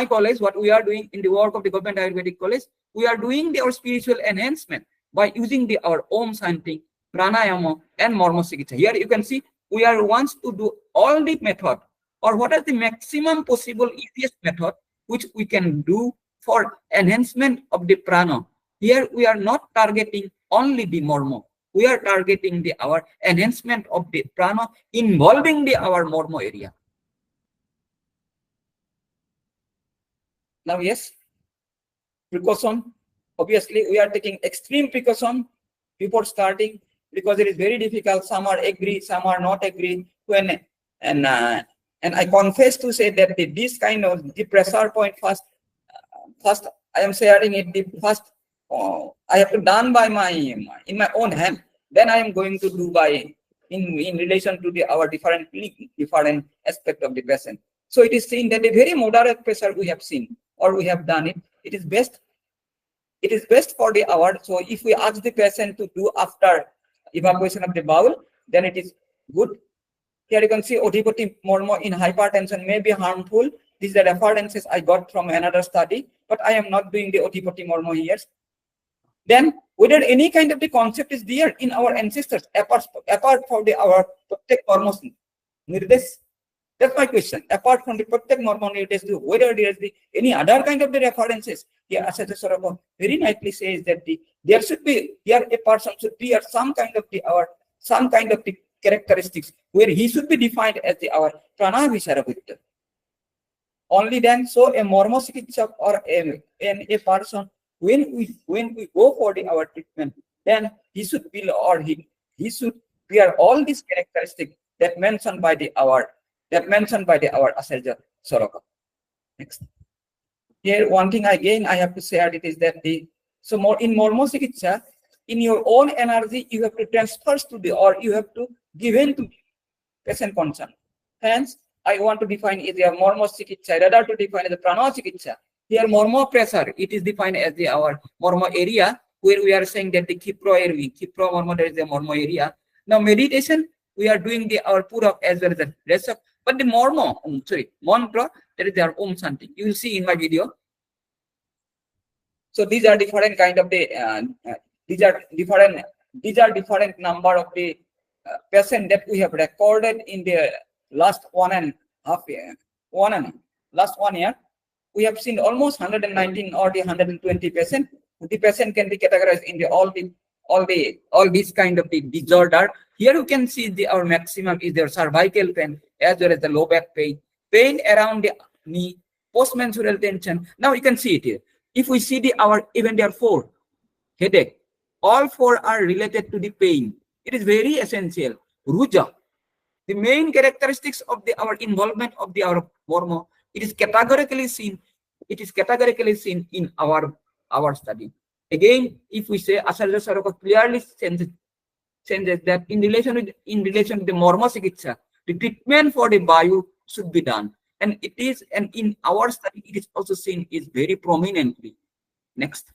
college, what we are doing in the work of the Government Ayurvedic College, we are doing our spiritual enhancement by using our Om Shanti, Pranayama, and Marma Chikitsa. Here you can see we are wants to do all the method, or what is the maximum possible easiest method which we can do for enhancement of the prana. Here we are not targeting only the Marma. We are targeting our enhancement of the prana involving our Marma area. Now, yes, precaution. Obviously, we are taking extreme precaution before starting because it is very difficult. Some are agree, some are not agree. And I confess to say that this kind of the pressure point first I am sharing it. The first I have to done by in my own hand. Then I am going to do by in relation to our different aspect of the patient. So it is seen that a very moderate pressure we have seen or we have done it. It is best for the hour. So if we ask the patient to do after evacuation of the bowel, then it is good. Here you can see Odipati Marma in hypertension may be harmful. These are references I got from another study, but I am not doing the Odipati Marma here. Then whether any kind of the concept is there in our ancestors apart from our Pratek Marma Nirdesh. That's my question. Apart from the Pratek Marma Nirdesh, whether there is any other kind of the references. Here Asatya Sharma very nicely says that there should be here a person should be some kind of the characteristics where he should be defined as our Pranavishara. Only then, so a Marma Chikitsak or a person when we go for our treatment, then he should be or he should bear all these characteristics that mentioned by our Asatya Sharma. Next. Here, one thing again I have to share it is that so more in Marma Chikitsa, in your own energy, you have to transfer to or you have to give in to patient concern. Hence, I want to define is a Marma Chikitsa rather to define as a Prana Chikitsa. Here, Marma pressure, it is defined as our Marma area where we are saying that the Kipro area, Kipro Marma, there is a Marma area. Now, meditation, we are doing our Purab as well as the rest of, but the Marma, mantra, that is their Om Shanti. You will see in my video. So these are different kind of these are different number of the patient that we have recorded in the last 1.5 year. Last 1 year, we have seen almost 119 or the 120 patient. The patient can be categorized in all these kind of the disorder. Here you can see our maximum is their cervical pain as well as the low back pain around the knee, post-menstrual tension. Now you can see it here. If we see even there are 4 headache, all 4 are related to the pain. It is very essential. Ruja, the main characteristics of our involvement of our Marma, it is categorically seen. It is categorically seen in our study. Again, if we say Asatya Sharma clearly changes that in relation to the Marma Chikitsa, the treatment for the Vayu should be done. And it is, and in our study, it is also seen is very prominently. Next.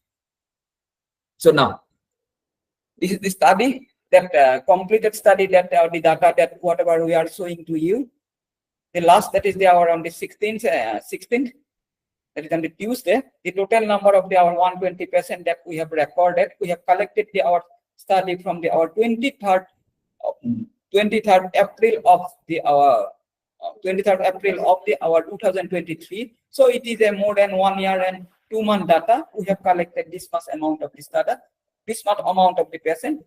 So now, this is the study that completed study that the data that whatever we are showing to you. The last that is our on the 16th, that is on the Tuesday. The total number of our 120 patient that we have recorded, we have collected our study from our 23rd April of our 2023. So it is a more than 1 year and 2 month data. We have collected this much amount of this data. this much amount of the patient.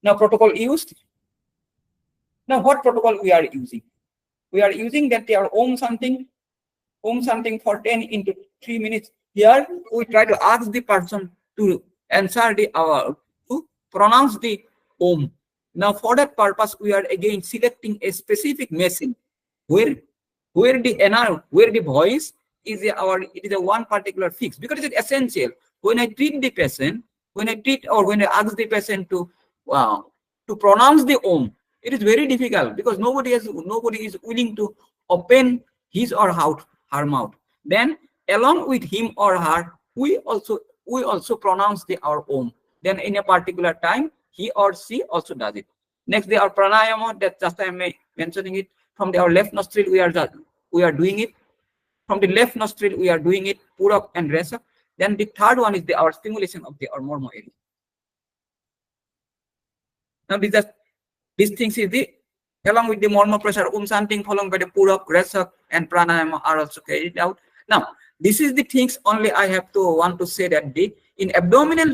Now protocol used. Now what protocol we are using? We are using that they are om something for 10 into 3 minutes. Here we try to ask the person to answer the to pronounce the om. Now for that purpose, we are again selecting a specific machine where the voice is a one particular fix, because it is essential. When I treat the patient, when I ask the patient to pronounce the om, it is very difficult, because nobody is willing to open his or her mouth. Then along with him or her, we also pronounce our om. Then in a particular time, he or she also does it. Next, our pranayama, that just I am mentioning it. From our left nostril, we are doing it. From the left nostril, we are doing it, purak and resa. Then the third one is our stimulation of our Marma area. Now these things is along with the Marma pressure, something followed by the purak, resa, and pranayama are also carried out. Now, this is the things only I have to want to say that in abdominal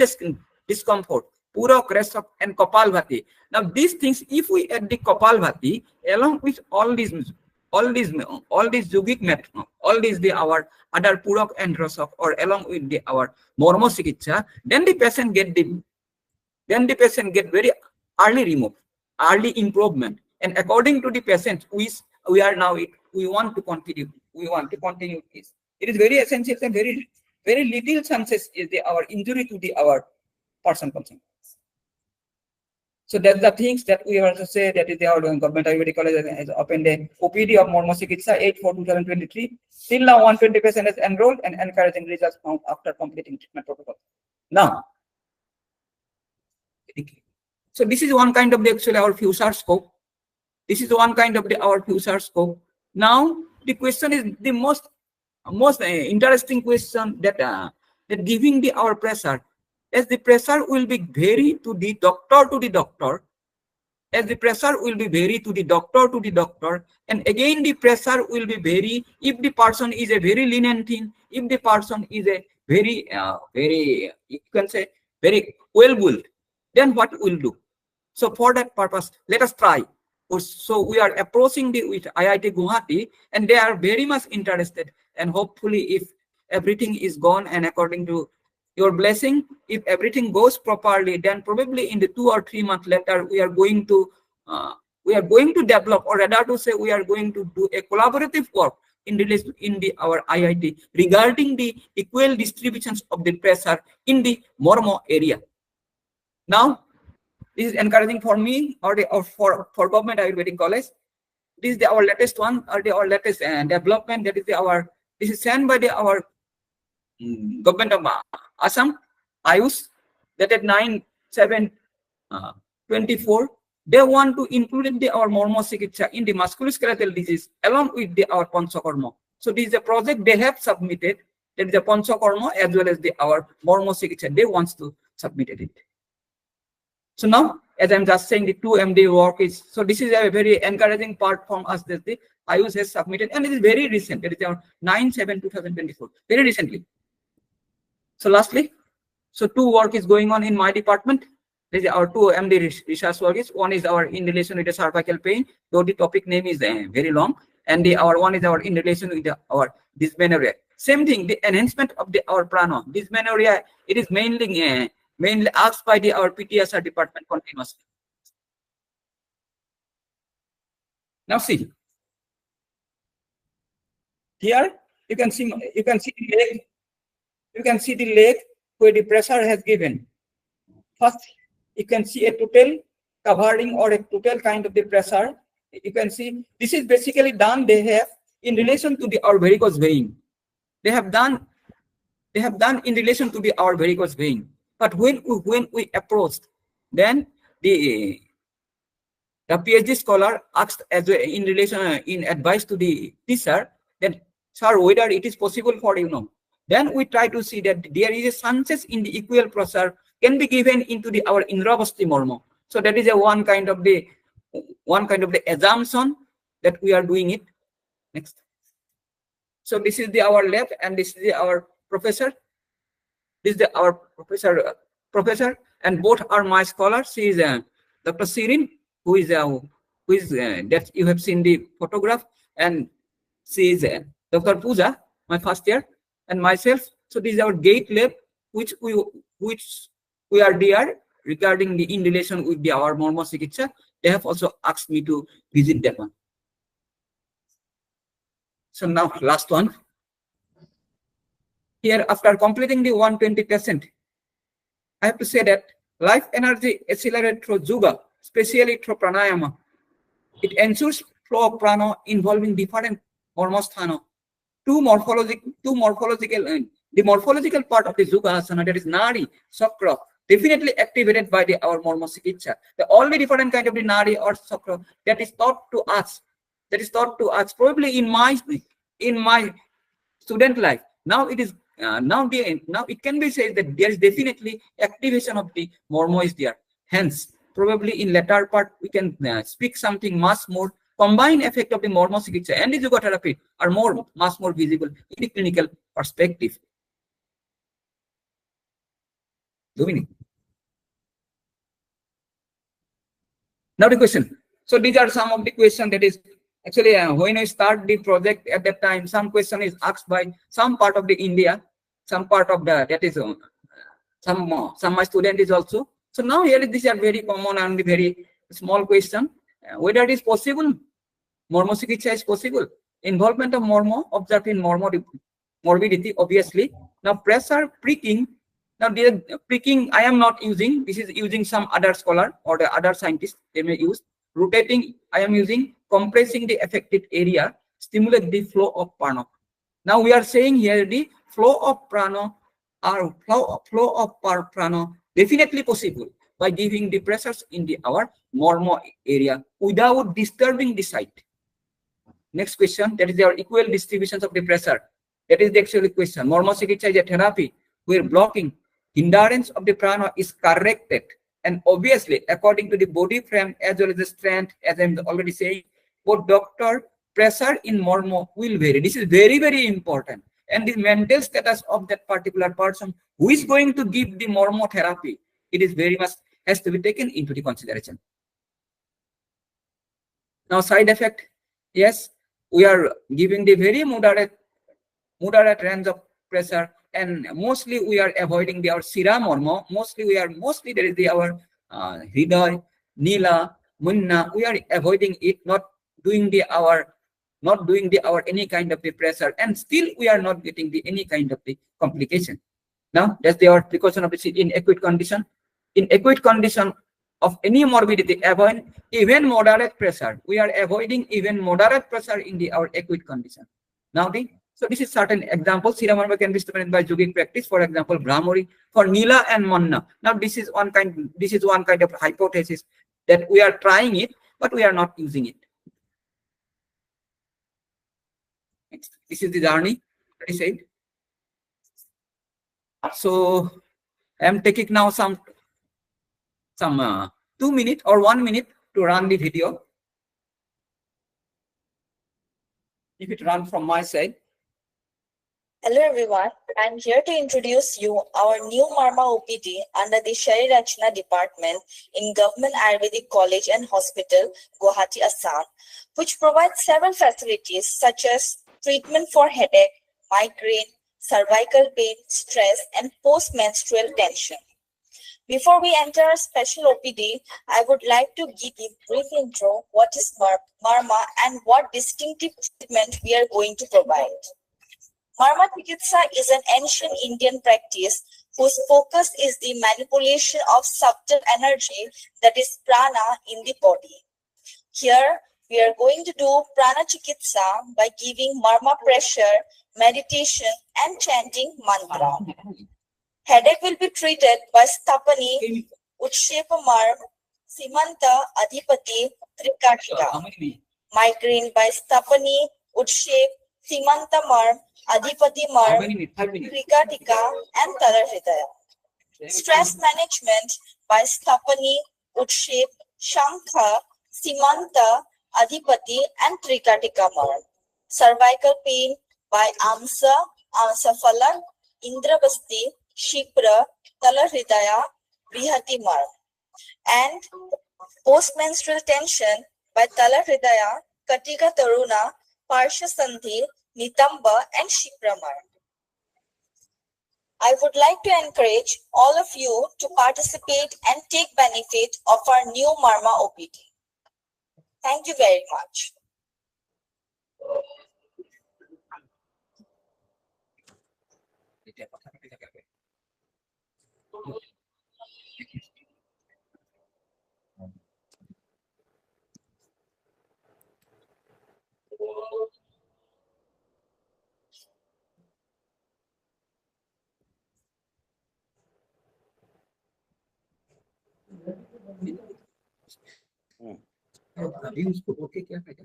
discomfort, purak, resa, and kapalbhati. Now these things, if we add the kapalbhati along with all these yogic method, all these our other purak and rasa, or along with our Marma Chikitsa, then the patient get very early removed, early improvement. And according to the patient, we want to continue this. It is very essential, and very little chances is our injury to our person concerned. So that's the things that we also say, that is our government Ayurvedic college has opened the OPD of Marma Chikitsa 8/4/2023. Till now, 120 patients has enrolled, and encouraging results found after completing treatment protocol. Now, so this is one kind of actually our future scope. This is one kind of our future scope. Now the question is the most interesting question, that giving our pressure, as the pressure will be vary to the doctor, as the pressure will be vary to the doctor, and again the pressure will be vary if the person is a very lenient thing, if the person is a very you can say very well built, then what we'll do. So for that purpose, let us try. So we are approaching with IIT Guwahati, and they are very much interested. And hopefully, if everything is gone and according to your blessing, if everything goes properly, then probably in the 2 or 3 months later, we are going to develop, or rather to say, we are going to do a collaborative work in our IIT regarding the equal distributions of the pressure in the Marma area. Now, this is encouraging for me, or for government Ayurvedic college. This is our latest one, or our latest development. That is this is sent by our government of Assam, Ayush, that at 9/7/24. They want to include our Marma Chikitsa in the musculoskeletal disease along with our Panchakarma. So this is a project they have submitted. That is the Panchakarma as well as our Marma Chikitsa. They want to submit it. So now, as I'm just saying, the 2MD work is, so this is a very encouraging part from us that the Ayush has submitted, and it is very recent. It is our 9/7/2024, very recently. So lastly, so 2 work is going on in my department. This is our 2MD research work. One is our in relation with the cervical pain, though the topic name is very long, and our one is our in relation with our dysmenorrhea. Same thing, the enhancement of our prana. Dysmenorrhea, it is mainly asked by our PTSR department continuously. Now see, here you can see the leg. You can see the leg where the pressure has given. First, you can see a total covering or a total kind of the pressure. You can see this is basically done. They have in relation to our varicose vein. They have done in relation to our varicose vein. But when we approached, then the PhD scholar asked as in relation in advice to the teacher that, sir, whether it is possible for Then we try to see that there is a chances in the equal pressure can be given into our Indravasti Marma. So that is one kind of the assumption that we are doing it. Next. So this is our lab, and this is our professor. This is our professor, and both are my scholars. She is Dr. Sirin, who is that you have seen the photograph, and she is Dr. Pooja, my first year, and myself. So this is our gate lab, which we are there regarding the in relation with our Marma Chikitsa. They have also asked me to visit that one. So now last one. Here, after completing the 120%, I have to say that life energy accelerated through yoga, especially through pranayama. It ensures flow of prana involving different mormosthana. The morphological part of the yoga asana, that is nadi, chakra, definitely activated by our Marma Chikitsa. The only different kind of the nadi or chakra that is taught to us, probably in my student life. Now it is now it can be said that there is definitely activation of the Marma is there. Hence, probably in later part we can speak something much more. Combined effect of the Marma Chikitsa and the yoga therapy are much more visible in the clinical perspective. Dominic. Now the question. So these are some of the questions that is actually when I start the project at that time, some question is asked by some part of the India, some part of the that is some my student is also. So now here these are very common and very small question. Whether it is possible, Marma Chikitsa is possible. Involvement of Marma observed in morbidity, obviously. Now pressure pricking. Now the pricking I am not using. This is using some other scholar or the other scientist they may use. Rotating I am using. Compressing the affected area stimulate the flow of prana. Now we are saying here the flow of prana or flow of prana definitely possible by giving the pressures in our Marma area without disturbing the site. Next question, that is our equal distributions of the pressure. That is the actual question. Marma Chikitsa is a therapy where blocking hindrance of the prana is corrected. And obviously, according to the body frame as well as the strength, as I'm already saying, both doctor pressure in Marma will vary. This is very, very important. And the mental status of that particular person who is going to give the Marma therapy, it is very much has to be taken into the consideration. Now, side effect, yes, we are giving the very moderate range of pressure, and mostly we are avoiding our Sira Marma. Mostly there is our Hriday, Nila, Munna. We are avoiding it, not doing our any kind of the pressure, and still we are not getting any kind of the complication. Now that's our precaution of the in acute condition. In acute condition of any morbidity, avoid even moderate pressure. We are avoiding even moderate pressure in our acute condition. Now so this is certain examples. Sira Marma can be stimulated by yogic practice, for example, Brahmari, for Nila and Manna. Now this is one kind of hypothesis that we are trying it, but we are not using it. This is the journey that is said. So I am taking now some 2 minutes or 1 minute to run the video. If it runs from my side. Hello everyone, I am here to introduce you our new Marma OPD under the Sharirachna department in Government Ayurvedic College and Hospital, Guwahati, Assam, which provides several facilities such as treatment for headache, migraine, cervical pain, stress, and post-menstrual tension. Before we enter our special OPD, I would like to give a brief intro what is Marma and what distinctive treatment we are going to provide. Marma Chikitsa is an ancient Indian practice whose focus is the manipulation of subtle energy, that is prana, in the body. Here, we are going to do prana chikitsa by giving Marma pressure, meditation, and chanting mantra. Headache will be treated by Stapani, Utshepamarm, Simanta, Adhipati, Trikatika. Migraine by Stapani, Utshep, Simantamarm, Adhipatimarm, Trikatika, and Talarhridaya. Stress management by Stapani, Utshep, Shankha, Simanta, Adhipati, and Trikatikamarm. Cervical pain by Amsa, Amsaphala, Indrabasti, Shipra, Talahridaya, Brihati Marma, and Postmenstrual Tension by Talahridaya, Katika Taruna, Parsha Sandhi, Nitamba, and Shipra Marma. I would like to encourage all of you to participate and take benefit of our new Marma OPD. Thank you very much. अभी उसको okay क्या फायदा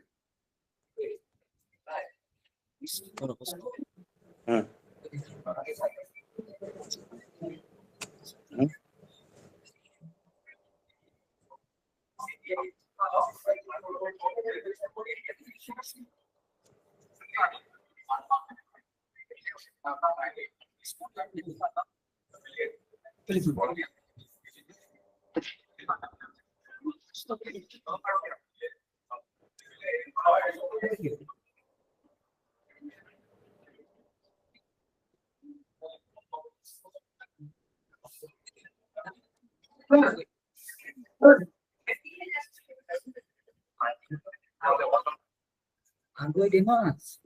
Agora demais.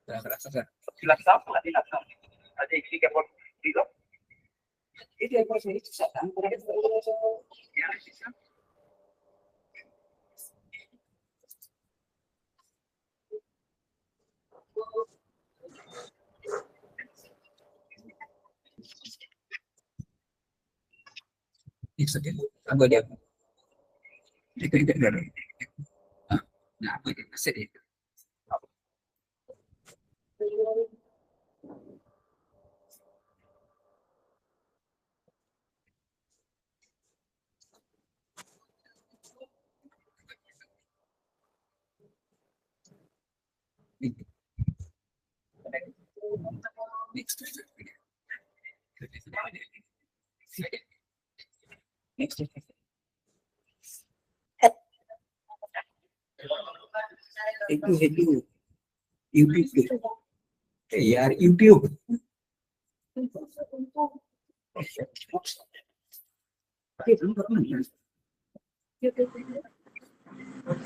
Silakan, silakan. Ada isi kapal tiga. Itu yang harus dicatat. एक second अब dia itu dari nah aku ini sedih next itu YouTube यार YouTube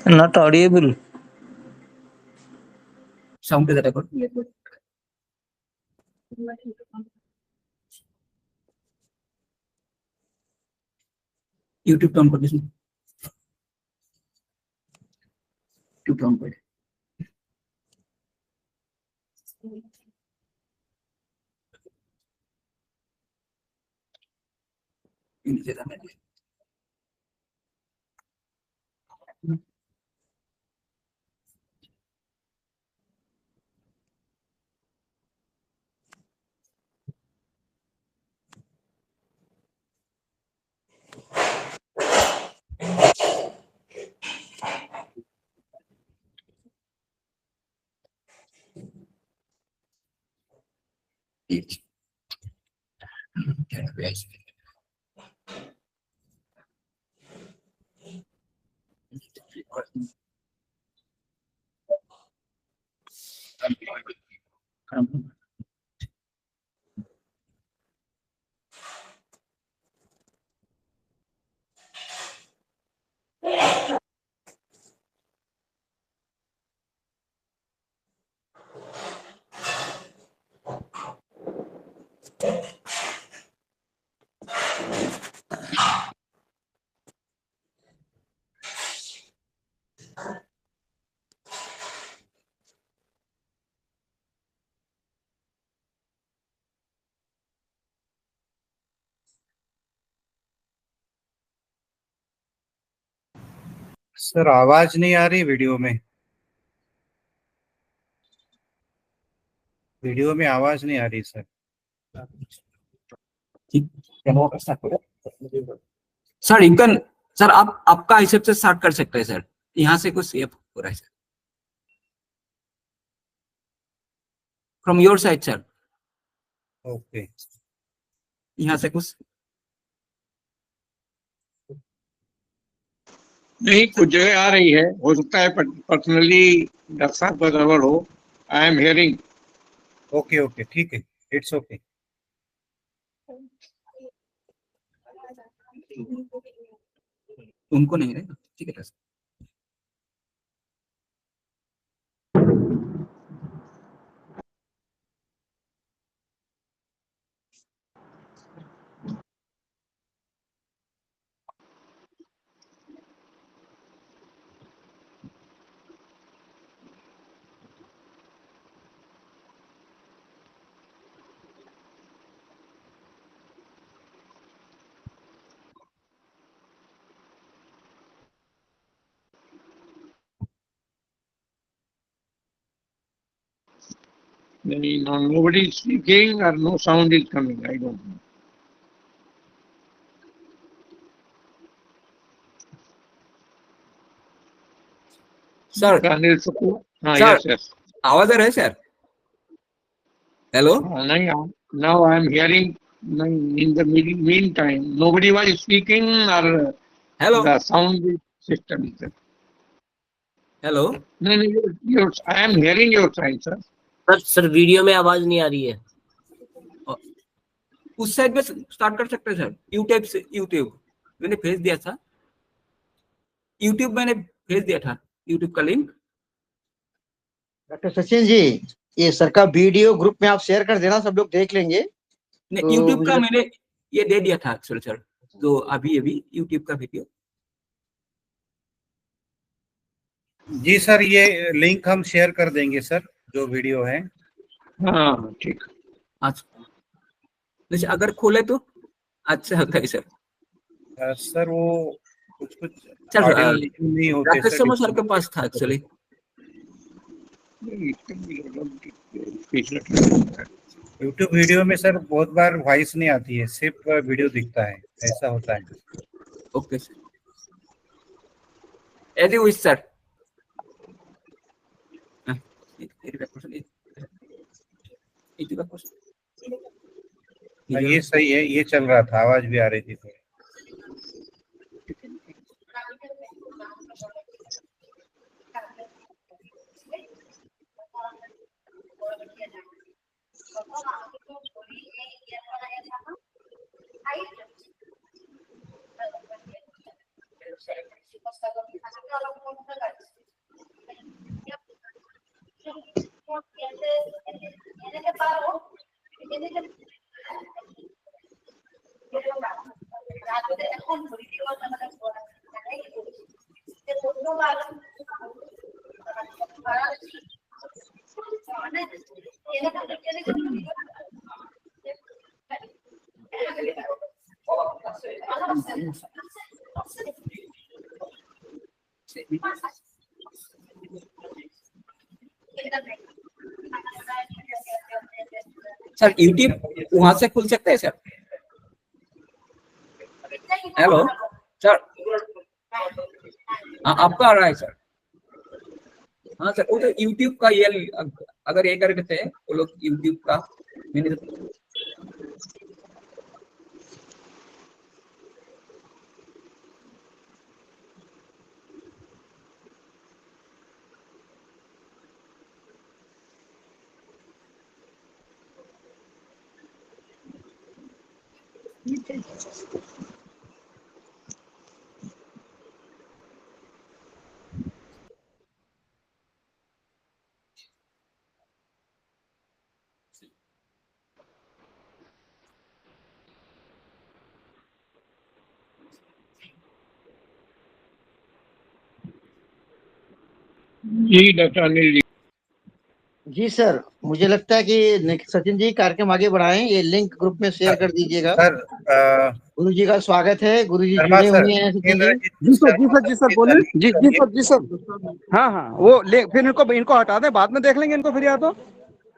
Not audible. sound to that record YouTube on कर दीजिए YouTube on कर ini kita nanti sir आवाज नहीं आ रही video में आवाज नहीं आ रही सर सर इनकन सर आप आपका हिसाब से स्टार्ट कर सकते हैं सर यहाँ से कुछ ये हो रहा है sir From your side, sir. Okay. यहाँ से कुछ नहीं, कुछ जगह आ रही है, हो सकता है पर्सनली डॉक्टर साहब का गड़बड़ हो. I am hearing. Okay okay ठीक है, इट्स ओके. उनको नहीं है, ठीक है. No, nobody is speaking or no sound is coming. I don't know. Sir, Anil Suku. Sir. Yes. आवाज आ रहा है sir? Hello. Now I am hearing. In the meantime, nobody was speaking or Hello. the sound system is there. Hello. No, I am hearing your side, sir. Sir video में आवाज नहीं आ रही है. उस side में स्टार्ट कर सकते हैं सर. यूट्यूब मैंने भेज दिया था. यूट्यूब का लिंक. डॉक्टर सचिन जी, ये सर का वीडियो ग्रुप में आप शेयर कर देना, सब लोग देख लेंगे. तो यूट्यूब का मैंने ये दे दिया था एक्चुअली सर. तो अभी यूट्यूब का वीडियो. जी सर, ये लिंक हम शेयर कर देंगे सर, जो वीडियो है. हाँ ठीक. अच्छा, अगर खोले तो अच्छा होता है सर. सर वो कुछ सर नहीं होते डॉक्टर शर्मा सर के पास था एक्चुअली. यूट्यूब वीडियो में सर बहुत बार वॉइस नहीं आती है, सिर्फ वीडियो दिखता है, ऐसा होता है. Okay sir. Any wish sir. ये सही है, ये चल रहा था, आवाज भी आ रही थी थोड़ी. सर यूट्यूब वहां से खुल सकता है सर? Hello sir. हाँ, आपका आ रहा है सर. हाँ सर, वो तो यूट्यूब का ये अगर ये कर देते हैं वो लोग यूट्यूब का मैंने जी डॉक्टर अनिल जी. जी सर, मुझे लगता है कि सचिन जी कार्यक्रम आगे बढ़ाएं. ये लिंक ग्रुप में शेयर कर दीजिएगा. सर गुरु जी का स्वागत है. गुरु जी शर्मा जुड़े सर, हुए हैं. जी सर बोले. जी सर. हाँ वो ले फिर इनको हटा दें, बाद में देख लेंगे इनको फिर. या तो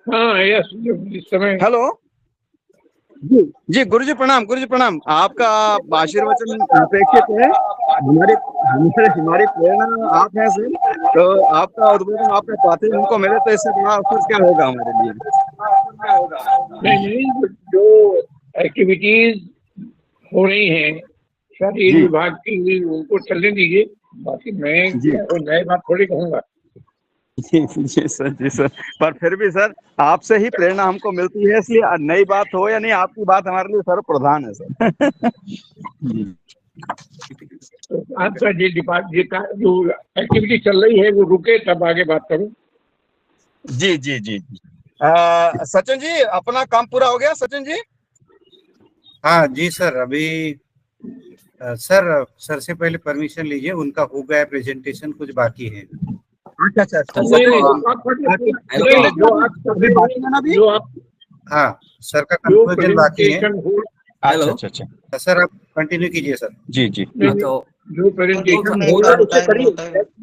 हाँ यस, इस समय. हेलो जी गुरुजी प्रणाम. आपका आशीर्वचन अपेक्षित है. हमारी प्रेरणा आप हैं सर. तो आपका उद्बोधन आपने पाते उनको मिले तो इससे बड़ा अवसर क्या होगा हमारे लिए. नहीं, जो एक्टिविटीज हो रही हैं शरीर जी विभाग की, उनको चलने दीजिए। बाकी मैं जी कोई नई बात थोड़ी कहूंगा। जी सर, जी सर। पर फिर भी सर, आपसे ही प्रेरणा हमको मिलती है, इसलिए नई बात हो या नहीं, आपकी बात हमारे लिए सर प्रधान है सर। जी तो आपका जो एक्टिविटी चल रही है वो रुके, तब आगे बात करूं। जी जी जी जी। सचिन जी, अपना काम पूरा हो गया सचिन जी? हाँ जी सर, अभी सर से पहले परमिशन लीजिए, उनका हो गया प्रेजेंटेशन, कुछ बाकी है। अच्छा अच्छा अच्छा। नहीं नहीं, जो आप कर अभी रहे बाकी है ना हैं, अभी? जो आप हाँ सर का जो कंक्लूजन बाकी है। प्रेजेंटेशन हो, अच्छा अच्छा अच्छा। सर आप कंटिन्यू कीजिए सर। जी जी। नहीं, नहीं, जो प्रेजेंटेशन हो रहा है उससे करिए।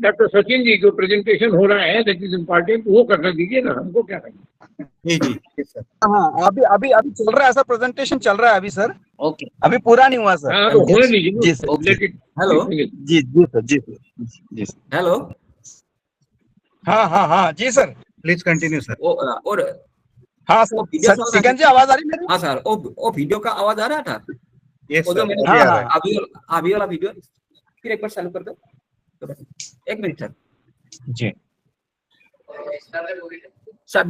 डॉक्टर सचिन जी, जो प्रेजेंटेशन हो रहा है दैट इज इम्पोर्टेंट, वो करने दीजिए ना, हमको क्या करना। जी जी जी सर। हाँ, अभी अभी अभी चल रहा है सर, प्रेजेंटेशन चल रहा है अभी सर, ओके अभी पूरा नहीं हुआ सर। हाँ तो होने दीजिए, जी sir, okay. Let it hello जी जी सर, जी सर, जी सर। हेलो। हाँ हाँ हाँ जी सर। Please continue sir. और हाँ वो सर, वीडियो चल रहा चिकन जी आवाज आ रही मेरी? हाँ सर, वो वीडियो का आवाज आ रहा था। यस वो जो सर, मैंने अभी हाँ आ रहा है। हाँ अभी वाला वीडियो फिर एक बार चालू कर दो। एक मिनट सर। जी। Sir,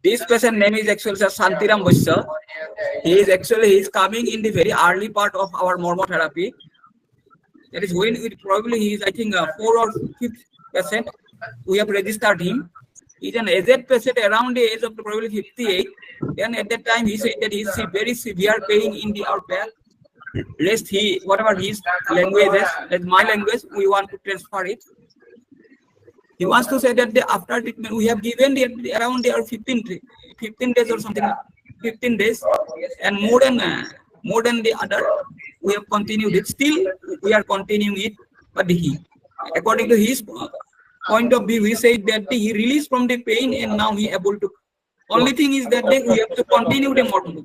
this patient name is actually Sir Santiram Vaishya. He is coming in the very early part of our mormotherapy. That is when probably he is, I think, 4 or 5 patient. We have registered him. He is an aged patient around the age of probably 58. Then at that time he said that he is very severe pain in our back. Lest whatever his language is, as my language, we want to transfer it. He wants to say that after treatment, we have given around 15 days or something, 15 days, and more than the other, we have continued it. Still, we are continuing it, but according to his point of view, he said that he released from the pain and now he able to. Only thing is that we have to continue the mortal.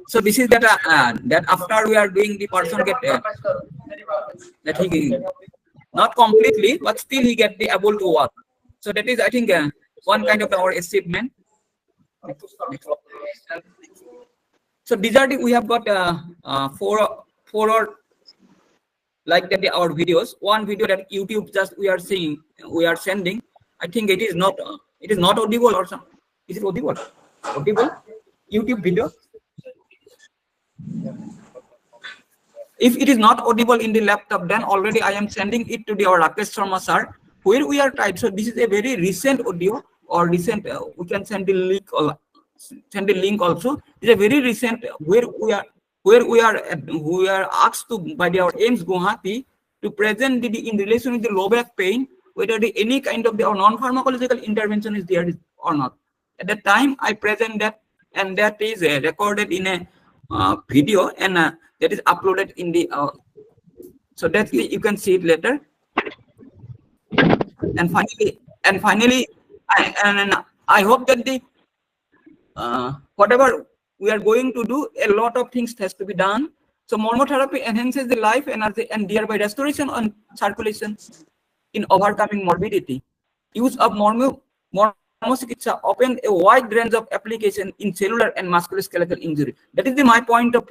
So this is that after we are doing the person get that he not completely, but still he get the able to work. So that is, I think, one kind of our achievement. So these are we have got four or like that our videos. One video that YouTube just we are sending. I think it is not audible or something. Is it audible? Audible? YouTube video. If it is not audible in the laptop, then already I am sending it to our Rakesh Sharma sir, where we are tried. So this is a very recent audio or recent. We can send the link also. It's a very recent where we are asked to by our AIMS Guwahati to present in relation with the low back pain, whether any kind of our non-pharmacological intervention is there or not. At that time, I present that, and that is recorded in a video, and that is uploaded in the so that you can see it later. And finally, I hope that the whatever we are going to do, a lot of things has to be done. So mormotherapy enhances the life energy and thereby restoration and circulation in overcoming morbidity. Use of Chikitsa open a wide range of application in cellular and musculoskeletal injury. That is my point of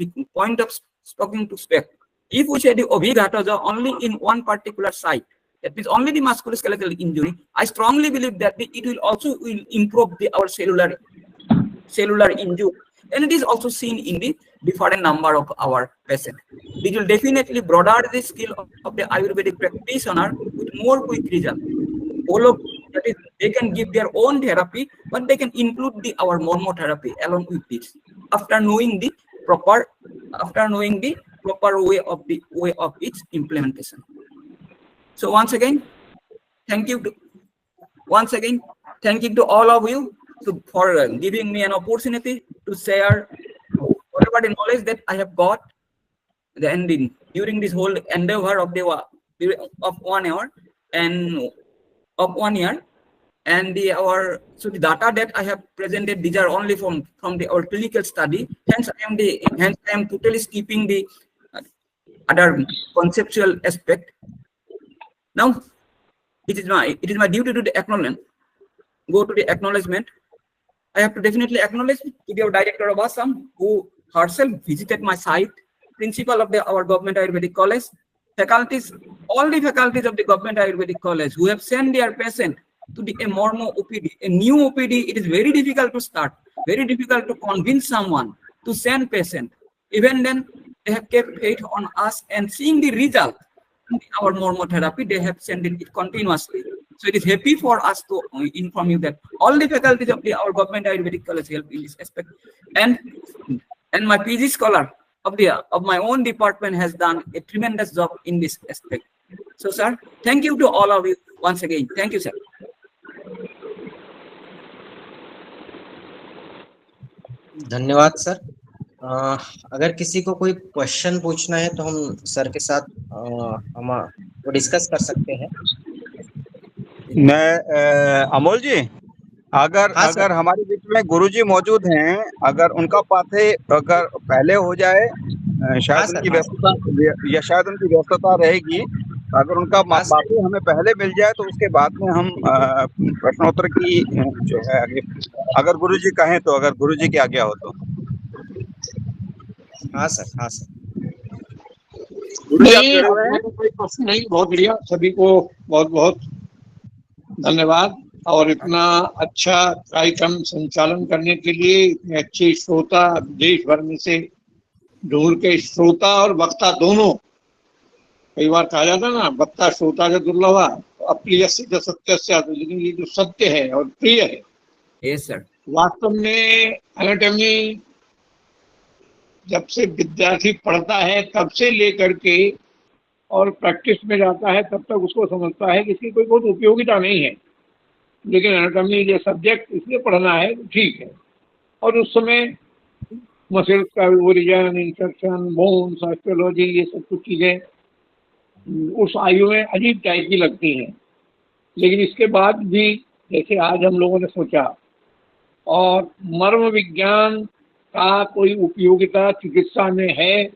speaking to spec. If we say the Obhigataja only in one particular site, that means only the musculoskeletal injury, I strongly believe that it will also improve our cellular injury, and it is also seen in the different number of our patients. It will definitely broaden the skill of the Ayurvedic practitioner with more quick result. All of that is, they can give their own therapy, but they can include our mormotherapy along with this. After knowing the proper way of its implementation. So once again, thank you to all of you for giving me an opportunity to share whatever the knowledge that I have got during this whole endeavor of of 1 hour and of 1 year. And the data that I have presented, these are only from our clinical study. Hence I am totally skipping the other conceptual aspect. Now it is my duty to go to the acknowledgement. I have to definitely acknowledge to the director of Assam, who herself visited my site, principal of our government Ayurvedic college, faculties, all the faculties of the government Ayurvedic college who have sent their patient to a Marma OPD, a new OPD. It is very difficult to start, very difficult to convince someone to send patient. Even then, they have kept faith on us, and seeing the result in our Marma therapy, they have sent it continuously. So it is happy for us to inform you that all the faculties of our government Ayurvedic college help in this aspect, and my PG scholar of my own department has done a tremendous job in this aspect. So, sir, thank you to all of you once again. Thank you, sir. धन्यवाद sir. अगर किसी को कोई question पूछना है तो हम sir के साथ हम वो डिस्कस कर सकते हैं। मैं अमोल जी, अगर हमारे बीच में गुरुजी मौजूद हैं, अगर उनका पाथे अगर पहले हो जाए, शायद उनकी व्यस्तता या शायद उनकी व्यस्तता रहेगी, अगर उनका पाथे हमें पहले मिल जाए तो उसके बाद में हम प्रश्नोत्तर की जो है आगे, अगर गुरुजी कहें तो, अगर गुरुजी की आज्ञा हो तो। हाँ सर। नहीं, अपने को कोई प्रश्न नहीं। बहुत बढ़िया, सभी को बहुत बहुत धन्यवाद। और इतना अच्छा कार्यक्रम संचालन करने के लिए इतने अच्छे श्रोता देश भर में से ढूंढ के, श्रोता और वक्ता दोनों, कई बार कहा जाता ना वक्ता श्रोता जो दुर्लभा अप्रिय से सत्य से, लेकिन ये जो सत्य है और प्रिय है, यस सर, वास्तव में एनाटॉमी जब से विद्यार्थी पढ़ता है तब से लेकर के और प्रैक्टिस में जाता है तब तक उसको समझता है कि इसकी कोई बहुत उपयोगिता नहीं है, लेकिन एनाटॉमी ये सब्जेक्ट इसलिए पढ़ना है, ठीक है। और उस समय मसल्स का ओरिजिन, इंस्ट्रक्शन, बोन्स, ऑस्टियोलॉजी, ये सब कुछ चीज़ें उस आयु में अजीब टाइप की लगती हैं। लेकिन इसके बाद भी जैसे आज हम लोगों ने सोचा और मर्म विज्ञान का कोई उपयोगिता चिकित्सा में है,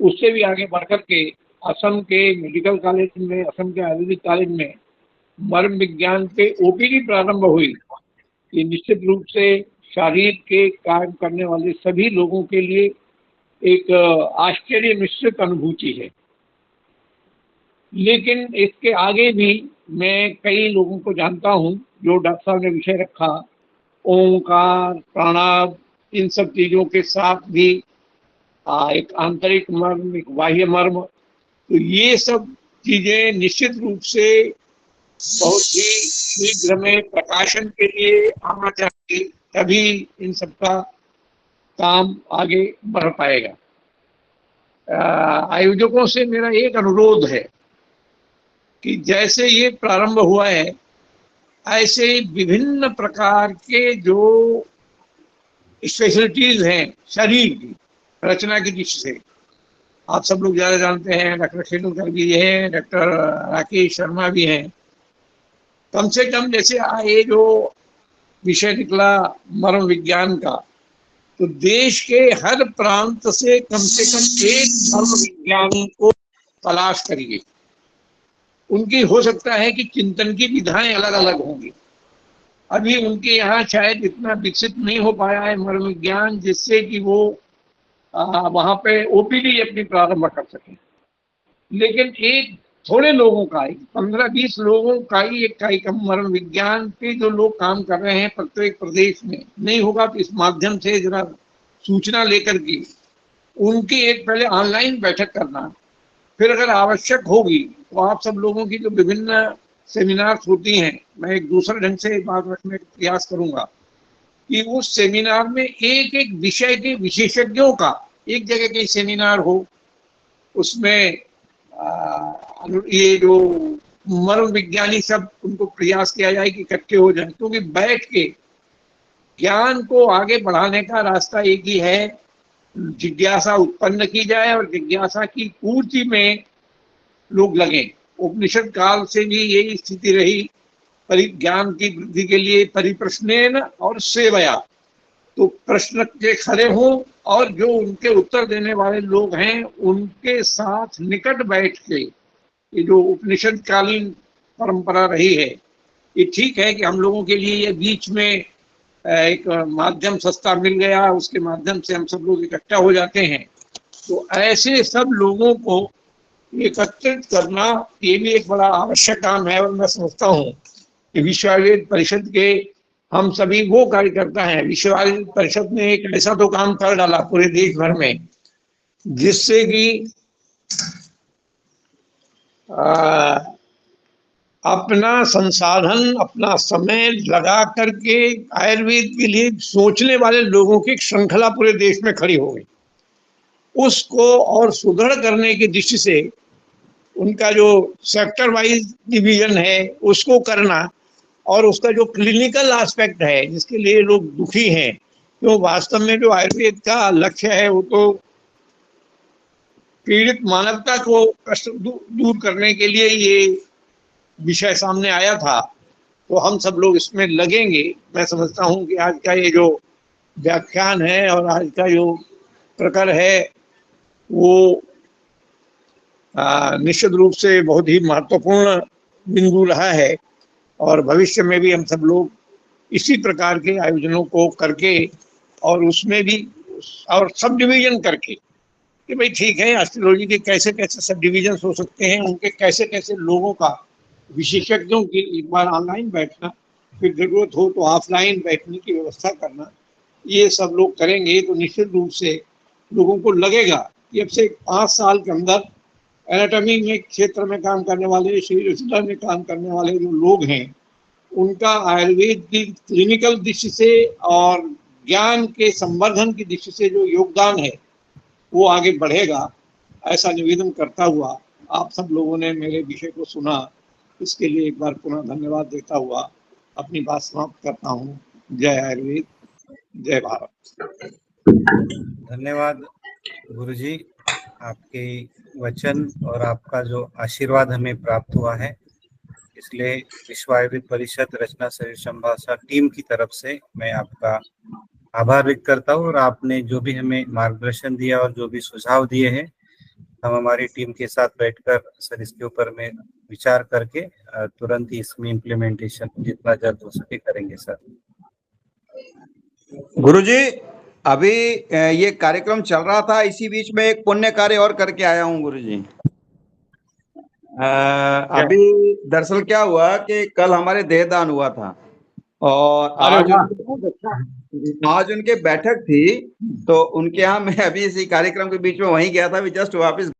उससे भी आगे बढ़कर के असम के मेडिकल कॉलेज में, असम के आयुर्वेदिक कॉलेज में मर्म विज्ञान पे ओपीडी प्रारंभ हुई। ये निश्चित रूप से शरीर के काम करने वाले सभी लोगों के लिए एक आश्चर्य मिश्रित अनुभूति है। लेकिन इसके आगे भी मैं कई लोगों को जानता हूं जो डॉक्टर साहब ने विषय रखा, ओंकार, प्राणायाम, इन सब चीज़ों के साथ भी एक आंतरिक मर्म, एक बाह्य मर्म, तो ये सब चीज़ें निश्चित रूप से बहुत ही शीघ्र में प्रकाशन के लिए आना चाहिए, तभी इन सब का काम आगे बढ़ पाएगा। आयोजकों से मेरा एक अनुरोध है कि जैसे ये प्रारंभ हुआ है, ऐसे विभिन्न प्रकार के जो स्पेशलिटीज हैं शरीर की रचना की दृष्टि से, आप सब लोग ज़्यादा जानते हैं, डॉक्टर खेलूकर भी हैं, डॉक्टर राकेश शर्मा भी हैं। कम से कम जैसे ये जो विषय निकला मर्म विज्ञान का, तो देश के हर प्रांत से कम एक मर्म विज्ञानी को तलाश करिए। उनकी हो सकता है कि चिंतन की विधाएं अलग अलग होंगी। अभी उनके यहाँ शायद इतना विकसित नहीं हो पाया है मर्म विज्ञान, जिससे कि वो वहाँ पे ओपीडी अपनी प्रारंभ कर सकें। लेकिन एक थोड़े लोगों का, 15-20 लोगों का ही एक कार्यक्रम मर्म विज्ञान पे जो लोग काम कर रहे हैं प्रत्येक प्रदेश में नहीं होगा, तो इस माध्यम से जरा सूचना लेकर के उनकी एक पहले ऑनलाइन बैठक करना, फिर अगर आवश्यक होगी तो आप सब लोगों की जो विभिन्न सेमिनार्स होती हैं, मैं एक दूसरे ढंग से बात रखने का प्रयास करूंगा कि उस सेमिनार में एक एक विषय के विशेषज्ञों का एक जगह के सेमिनार हो। उसमें ये जो मर्म विज्ञानी सब, उनको प्रयास किया जाए कि इकट्ठे हो जाए, क्योंकि बैठ के ज्ञान को आगे बढ़ाने का रास्ता एक ही है, जिज्ञासा उत्पन्न की जाए और जिज्ञासा की पूर्ति में लोग लगें। उपनिषद काल से भी यही स्थिति रही, ज्ञान की वृद्धि के लिए परिप्रश्नेन और सेवया, तो प्रश्न के खड़े हों और जो उनके उत्तर देने वाले लोग हैं उनके साथ निकट बैठ के, ये जो उपनिषद कालीन परंपरा रही है, ये ठीक है कि हम लोगों के लिए ये बीच में एक माध्यम सस्ता मिल गया, उसके माध्यम से हम सब लोग इकट्ठा हो जाते हैं। तो ऐसे सब लोगों को एकत्रित करना ये भी एक बड़ा आवश्यक काम है। और मैं समझता हूँ कि विश्व आयुर्वेद परिषद के हम सभी वो कार्यकर्ता हैं। विश्व आयुर्वेद परिषद ने एक ऐसा तो काम कर डाला पूरे देश भर में, जिससे कि अपना संसाधन, अपना समय लगा करके आयुर्वेद के लिए सोचने वाले लोगों की एक श्रृंखला पूरे देश में खड़ी हो गई। उसको और सुदृढ़ करने की दृष्टि से उनका जो सेक्टर वाइज डिवीजन है उसको करना, और उसका जो क्लिनिकल एस्पेक्ट है जिसके लिए लोग दुखी हैं, तो वास्तव में जो आयुर्वेद का लक्ष्य है वो तो पीड़ित मानवता को कष्ट दूर करने के लिए ये विषय सामने आया था। तो हम सब लोग इसमें लगेंगे। मैं समझता हूँ कि आज का ये जो व्याख्यान है और आज का जो प्रकर है वो निश्चित रूप से बहुत ही महत्वपूर्ण बिंदु रहा है, और भविष्य में भी हम सब लोग इसी प्रकार के आयोजनों को करके और उसमें भी और सब डिवीजन करके कि भाई ठीक है, एस्ट्रोलॉजी के कैसे कैसे सब डिवीजन हो सकते हैं, उनके कैसे कैसे लोगों का, विशेषज्ञों की एक बार ऑनलाइन बैठना, फिर जरूरत हो तो ऑफलाइन बैठने की व्यवस्था करना, ये सब लोग करेंगे तो निश्चित रूप से लोगों को लगेगा कि अब से 5 साल के अंदर एनाटॉमी में क्षेत्र में काम करने वाले, शरीर रचना में काम करने वाले जो लोग हैं उनका आयुर्वेद की क्लिनिकल दृष्टि से और ज्ञान के संवर्धन की दृष्टि से जो योगदान है वो आगे बढ़ेगा। ऐसा निवेदन करता हुआ आप सब लोगों ने मेरे विषय को सुना, इसके लिए एक बार पुनः धन्यवाद देता हुआ अपनी बात समाप्त करता हूँ। जय आयुर्वेद, जय भारत। धन्यवाद गुरुजी, आपके वचन और आपका जो आशीर्वाद हमें प्राप्त हुआ है, इसलिए विश्व आयुर्वेद परिषद रचना शरीर संभाषा टीम की तरफ से मैं आपका आभार व्यक्त करता हूँ। और आपने जो भी हमें मार्गदर्शन दिया और जो भी सुझाव दिए हैं, हम हमारी टीम के साथ बैठकर सर इसके ऊपर में विचार करके तुरंत ही इसमें इम्प्लीमेंटेशन जितना जल्द हो सके करेंगे सर। गुरुजी, अभी ये कार्यक्रम चल रहा था, इसी बीच में एक पुण्य कार्य और करके आया हूँ गुरुजी। अभी दरअसल क्या हुआ कि कल हमारे देहदान हुआ था और आज उनके बैठक थी, तो उनके यहाँ मैं अभी इसी कार्यक्रम के बीच में वहीं गया था, अभी जस्ट वापस